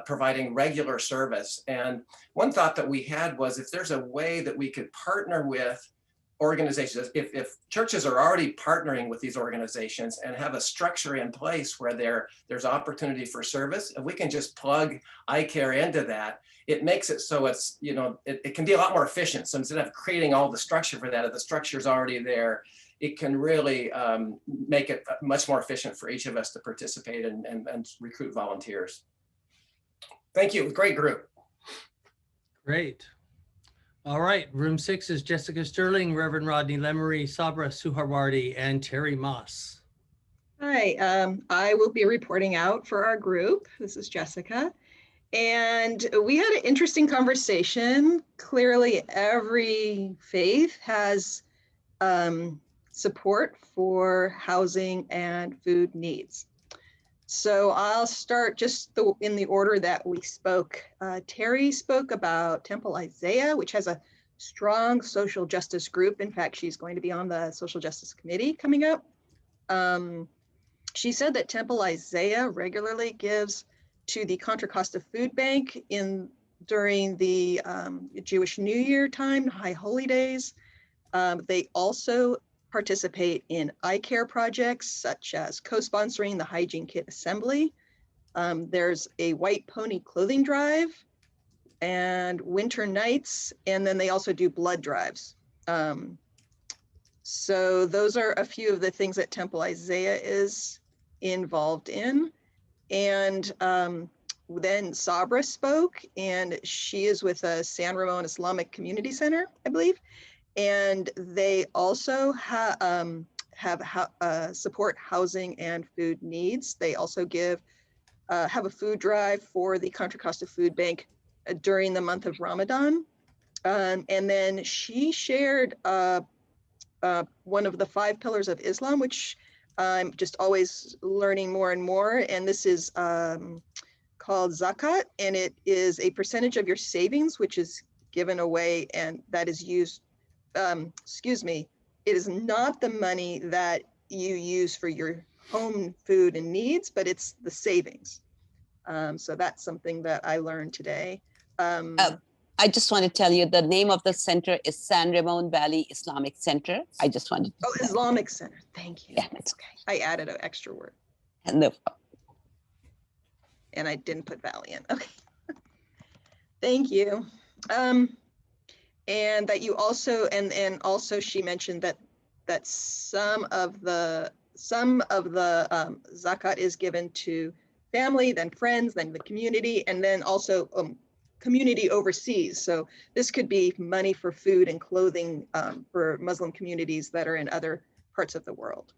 providing regular service. And one thought that we had was, if there's a way that we could partner with organizations, if churches are already partnering with these organizations and have a structure in place where there's opportunity for service, if we can just plug iCare into that, it makes it so it's, it can be a lot more efficient. So instead of creating all the structure for that, if the structure is already there, it can really make it much more efficient for each of us to participate and recruit volunteers. Thank you. Great group. Great. All right, room 6 is Jessica Sterling, Reverend Rodney Lemery, Sabra Suharwardy, and Terry Moss. Hi, I will be reporting out for our group. This is Jessica. And we had an interesting conversation. Clearly, every faith has support for housing and food needs. So I'll start just in the order that we spoke. Terry spoke about Temple Isaiah, which has a strong social justice group. In fact, she's going to be on the Social Justice Committee coming up. She said that Temple Isaiah regularly gives to the Contra Costa Food Bank during the Jewish New Year time, High Holy Days. They also participate in iCare projects, such as co-sponsoring the Hygiene Kit Assembly. There's a White Pony clothing drive and winter nights, and then they also do blood drives. So those are a few of the things that Temple Isaiah is involved in. And then Sabra spoke, and she is with a San Ramon Islamic Community Center, I believe. And they also support housing and food needs. They also have a food drive for the Contra Costa Food Bank during the month of Ramadan. And then she shared one of the 5 pillars of Islam, which I'm just always learning more and more. And this is called Zakat, and it is a percentage of your savings, which is given away and that is used, excuse me, it is not the money that you use for your home food and needs, but it's the savings. So that's something that I learned today. I just want to tell you the name of the center is San Ramon Valley Islamic Center. I just wanted to. Oh, Islamic Center. Thank you. Yeah, that's okay. I added an extra word. No. And I didn't put Valley in. Okay. Thank you. And that you also, and also she mentioned that some of the zakat is given to family, then friends, then the community, and then also community overseas. So this could be money for food and clothing for Muslim communities that are in other parts of the world.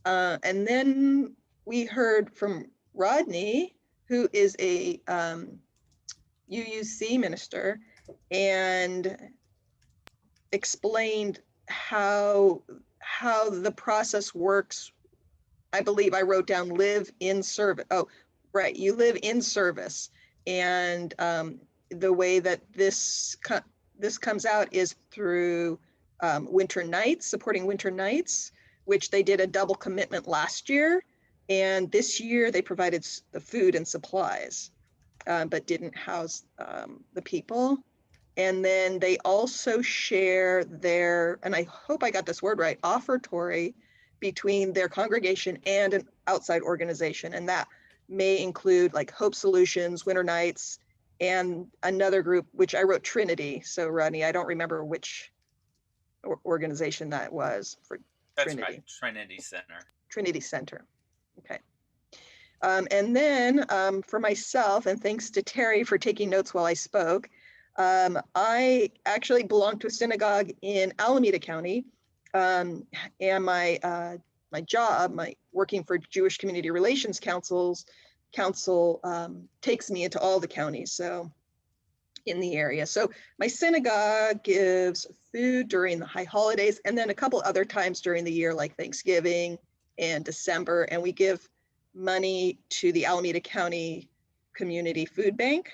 And then we heard from Rodney, who is a UUC minister, and explained how the process works. I believe I wrote down live in service. Oh, right, you live in service. And the way that this comes out is through Winter Nights, supporting Winter Nights, which they did a double commitment last year. And this year they provided the food and supplies, but didn't house the people. And then they also share their, and I hope I got this word right, offertory between their congregation and an outside organization. And that may include like Hope Solutions, Winter Nights, and another group, which I wrote Trinity. So Rodney, I don't remember which organization that was for That's Trinity. right, Trinity Center. Trinity Center, okay. And then for myself, and thanks to Terry for taking notes while I spoke, I actually belong to a synagogue in Alameda County, and my job, my working for Jewish Community Relations Council takes me into all the counties, so in the area. So my synagogue gives food during the high holidays, and then a couple other times during the year, like Thanksgiving and December, and we give money to the Alameda County Community Food Bank.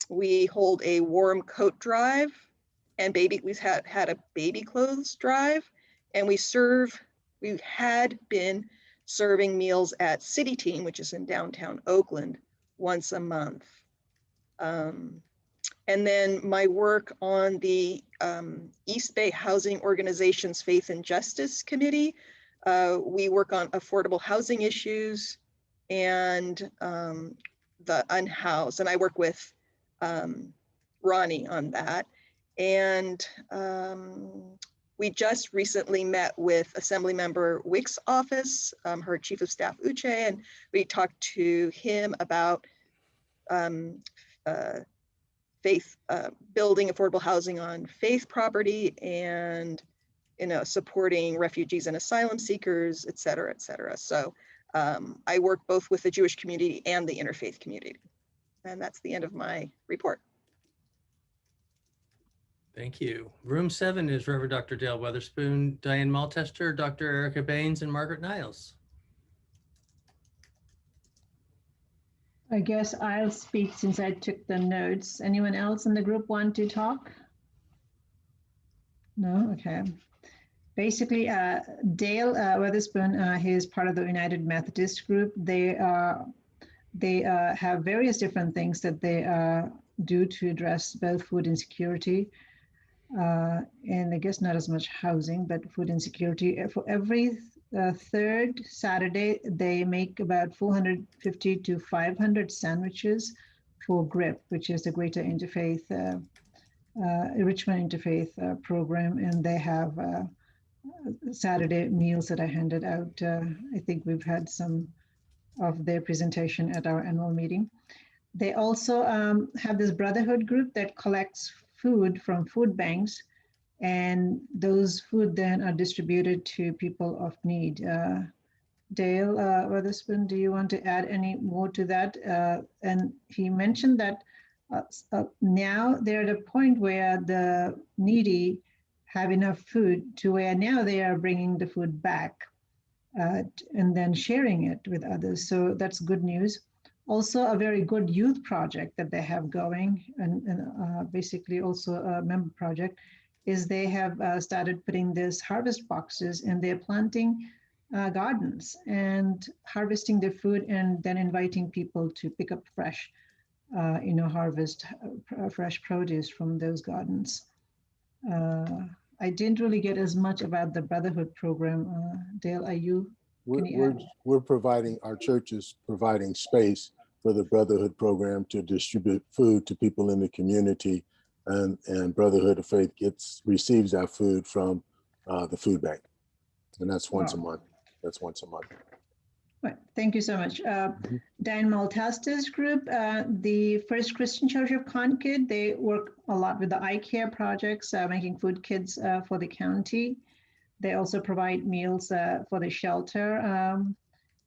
We hold a warm coat drive, and we've had a baby clothes drive, and we had been serving meals at City Team, which is in downtown Oakland, once a month. And then my work on the East Bay Housing Organization's Faith and Justice Committee, we work on affordable housing issues and the unhoused, and I work with Ronnie on that. And we just recently met with Assemblymember Wick's office, her Chief of Staff Uche, and we talked to him about faith, building affordable housing on faith property, and supporting refugees and asylum seekers, et cetera, et cetera. So I work both with the Jewish community and the interfaith community. And that's the end of my report. Thank you. Room 7 is Reverend Dr. Dale Weatherspoon, Diane Maltester, Dr. Erica Baines, and Margaret Niles. I guess I'll speak since I took the notes. Anyone else in the group want to talk? No? Okay. Basically, Dale Weatherspoon, he is part of the United Methodist group. They have various different things that they do to address both food insecurity and I guess not as much housing, but food insecurity. For every third Saturday, they make about 450 to 500 sandwiches for GRIP, which is the Greater Interfaith, Richmond Interfaith program. And they have Saturday meals that are handed out. I think we've had some of their presentation at our annual meeting. They also have this brotherhood group that collects food from food banks, and those food then are distributed to people of need. Dale Weatherspoon, do you want to add any more to that? And he mentioned that now they're at a point where the needy have enough food to where now they are bringing the food back and then sharing it with others. So that's good news. Also, a very good youth project that they have going, and basically also a member project, is they have started putting this harvest boxes and they're planting gardens and harvesting their food and then inviting people to pick up fresh, harvest fresh produce from those gardens. I didn't really get as much about the Brotherhood program. Dale, are you? We're providing, our church is providing space for the Brotherhood program to distribute food to people in the community, and Brotherhood of Faith receives that food from the food bank, and that's once a month. That's once a month. Right. Thank you so much. Dan Maltasta's group, the First Christian Church of Concord, they work a lot with the eye care projects, making food kits for the county. They also provide meals for the shelter,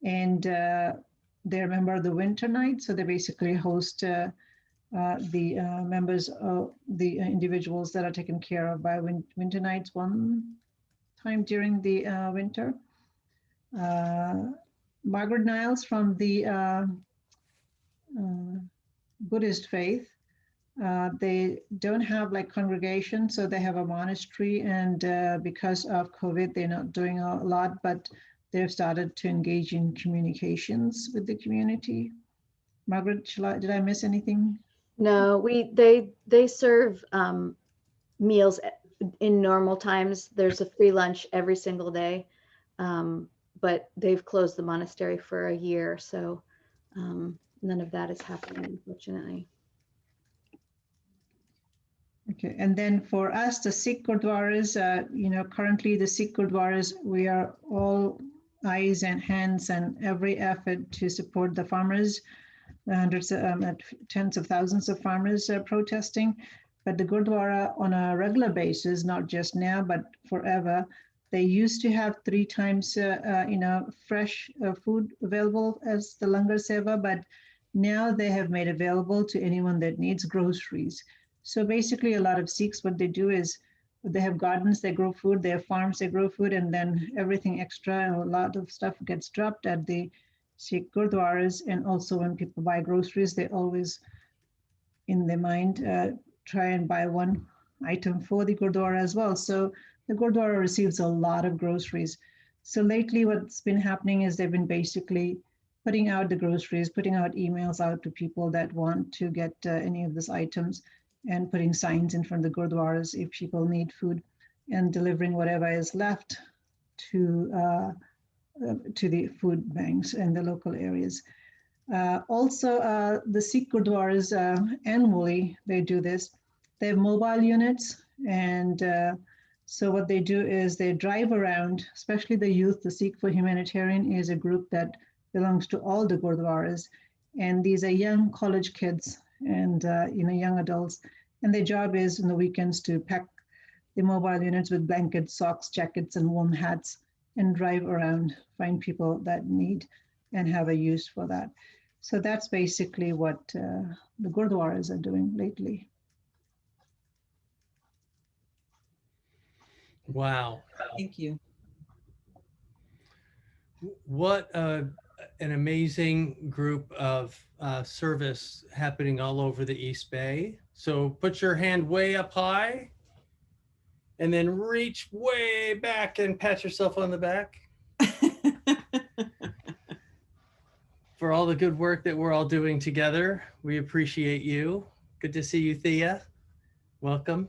and they're a member of the Winter Night, so they basically host the members of the individuals that are taken care of by Winter Nights one time during the winter. Margaret Niles from the Buddhist faith, they don't have like congregation, so they have a monastery, and because of COVID, they're not doing a lot, but they've started to engage in communications with the community. Margaret, did I miss anything? No, they serve meals in normal times. There's a free lunch every single day, but they've closed the monastery for a year, so none of that is happening, unfortunately. Okay, and then for us, the Sikh Gurdwaras, currently the Sikh Gurdwaras, we are all eyes and hands and every effort to support the farmers. Hundreds, tens of thousands of farmers are protesting, but the Gurdwara on a regular basis, not just now, but forever, they used to have 3 times, fresh food available as the Langar Seva, but now they have made available to anyone that needs groceries. So basically a lot of Sikhs, what they do is they have gardens, they grow food, they have farms, they grow food, and then everything extra, a lot of stuff gets dropped at the Sikh Gurdwaras. And also when people buy groceries, they always, in their mind, try and buy one item for the Gurdwara as well. So the Gurdwara receives a lot of groceries. So lately what's been happening is they've been basically putting out the groceries, putting out emails out to people that want to get any of these items, and putting signs in front of the Gurdwaras if people need food, and delivering whatever is left to the food banks in the local areas. Also, the Sikh Gurdwaras annually, they do this. They have mobile units, and so what they do is they drive around, especially the youth. The Sikh for Humanitarian is a group that belongs to all the Gurdwaras, and these are young college kids and young adults, and their job is in the weekends to pack the mobile units with blankets, socks, jackets, and warm hats, and drive around, find people that need and have a use for that. So that's basically what the Gurdwaras are doing lately. Wow. Thank you. What an amazing group of service happening all over the East Bay. So put your hand way up high and then reach way back and pat yourself on the back for all the good work that we're all doing together. We appreciate you. Good to see you, Thea. Welcome.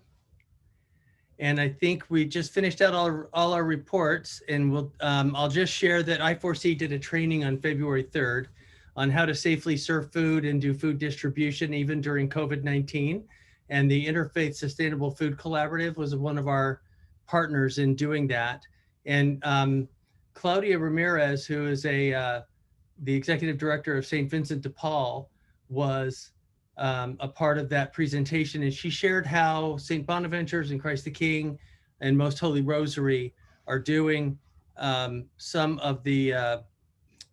And I think we just finished out all our reports, and I'll just share that I4C did a training on February 3rd on how to safely serve food and do food distribution even during COVID-19. And the Interfaith Sustainable Food Collaborative was one of our partners in doing that. And Claudia Ramirez, who is the executive director of St. Vincent de Paul, was a part of that presentation, and she shared how St. Bonaventure's and Christ the King and Most Holy Rosary are doing some of the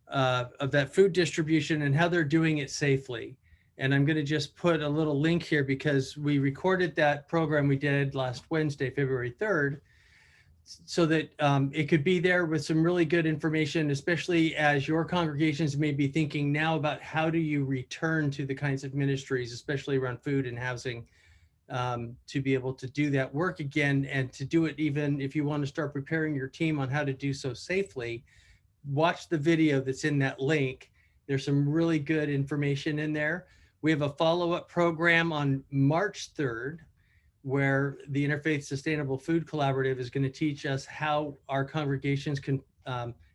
of that food distribution and how they're doing it safely. And I'm going to just put a little link here because we recorded that program we did last Wednesday, February 3rd, so that it could be there with some really good information, especially as your congregations may be thinking now about how do you return to the kinds of ministries, especially around food and housing, to be able to do that work again, and to do it even if you want to start preparing your team on how to do so safely. Watch the video that's in that link. There's some really good information in there. We have a follow-up program on March 3rd, where the Interfaith Sustainable Food Collaborative is going to teach us how our congregations can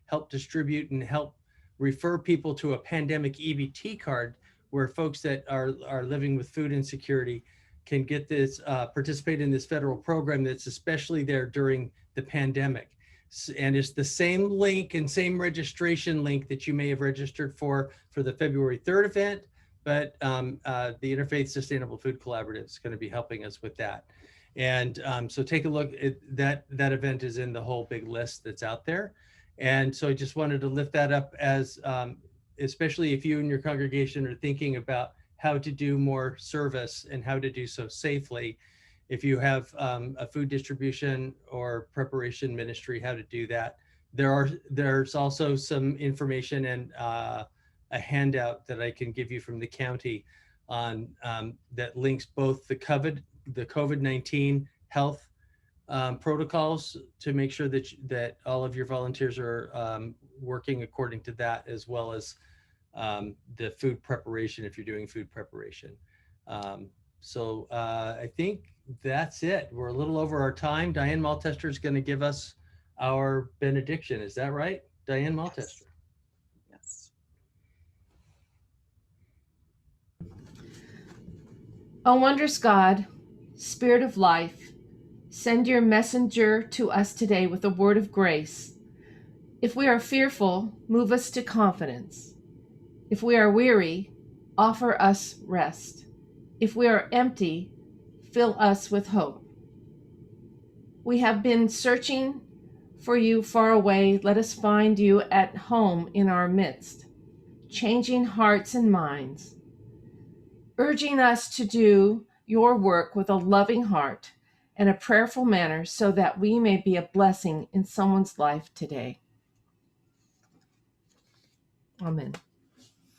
help distribute and help refer people to a pandemic EBT card, where folks that are living with food insecurity can get this, participate in this federal program that's especially there during the pandemic. And it's the same link and same registration link that you may have registered for the February 3rd event, but the Interfaith Sustainable Food Collaborative is going to be helping us with that. And so take a look at that. That event is in the whole big list that's out there. And so I just wanted to lift that up as, especially if you and your congregation are thinking about how to do more service and how to do so safely. If you have a food distribution or preparation ministry, how to do that. There's also some information and a handout that I can give you from the county on that links both the COVID-19 health protocols to make sure that all of your volunteers are working according to that, as well as the food preparation if you're doing food preparation. So I think that's it. We're a little over our time. Diane Maltester is going to give us our benediction. Is that right, Diane Maltester? Yes. O wondrous God, Spirit of life, send your messenger to us today with a word of grace. If we are fearful, move us to confidence. If we are weary, offer us rest. If we are empty, fill us with hope. We have been searching for you far away. Let us find you at home in our midst, changing hearts and minds, urging us to do your work with a loving heart and a prayerful manner so that we may be a blessing in someone's life today. Amen.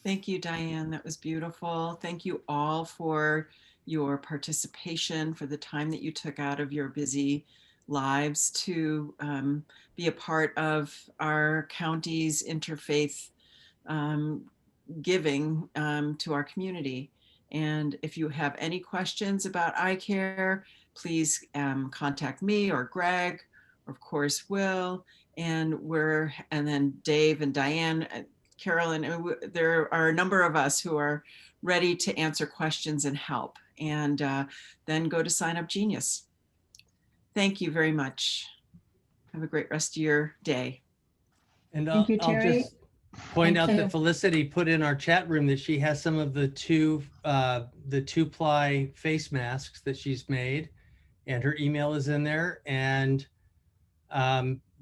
Thank you, Diane. That was beautiful. Thank you all for your participation, for the time that you took out of your busy lives to be a part of our county's interfaith giving to our community. And if you have any questions about iCare, please contact me or Greg, or of course Will, and then Dave and Diane, Carolyn. And there are a number of us who are ready to answer questions and help. And then go to Sign Up Genius. Thank you very much. Have a great rest of your day. And Thank you, I'll Terry. just point out Thank that you. Felicity put in our chat room that she has some of the two-ply face masks that she's made, and her email is in there. And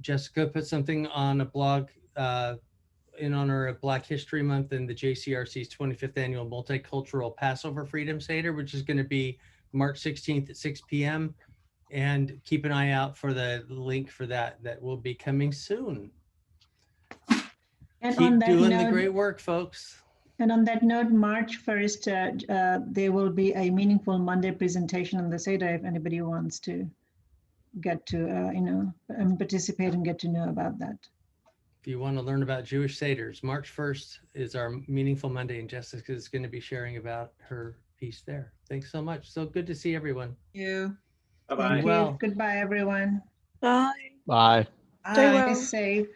Jessica put something on a blog in honor of Black History Month and the JCRC's 25th annual Multicultural Passover Freedom Seder, which is going to be March 16th at 6 p.m. And keep an eye out for the link for that. That will be coming soon. And Keep on that doing the note- great work, folks. And on that note, March 1st, there will be a Meaningful Monday presentation on the Seder if anybody wants to get to, participate and get to know about that. If you want to learn about Jewish Seders, March 1st is our Meaningful Monday, and Jessica is going to be sharing about her piece there. Thanks so much. So good to see everyone. Thank you. Bye-bye. Thank you. Well. Goodbye, everyone. Bye. Bye. Bye. Stay safe.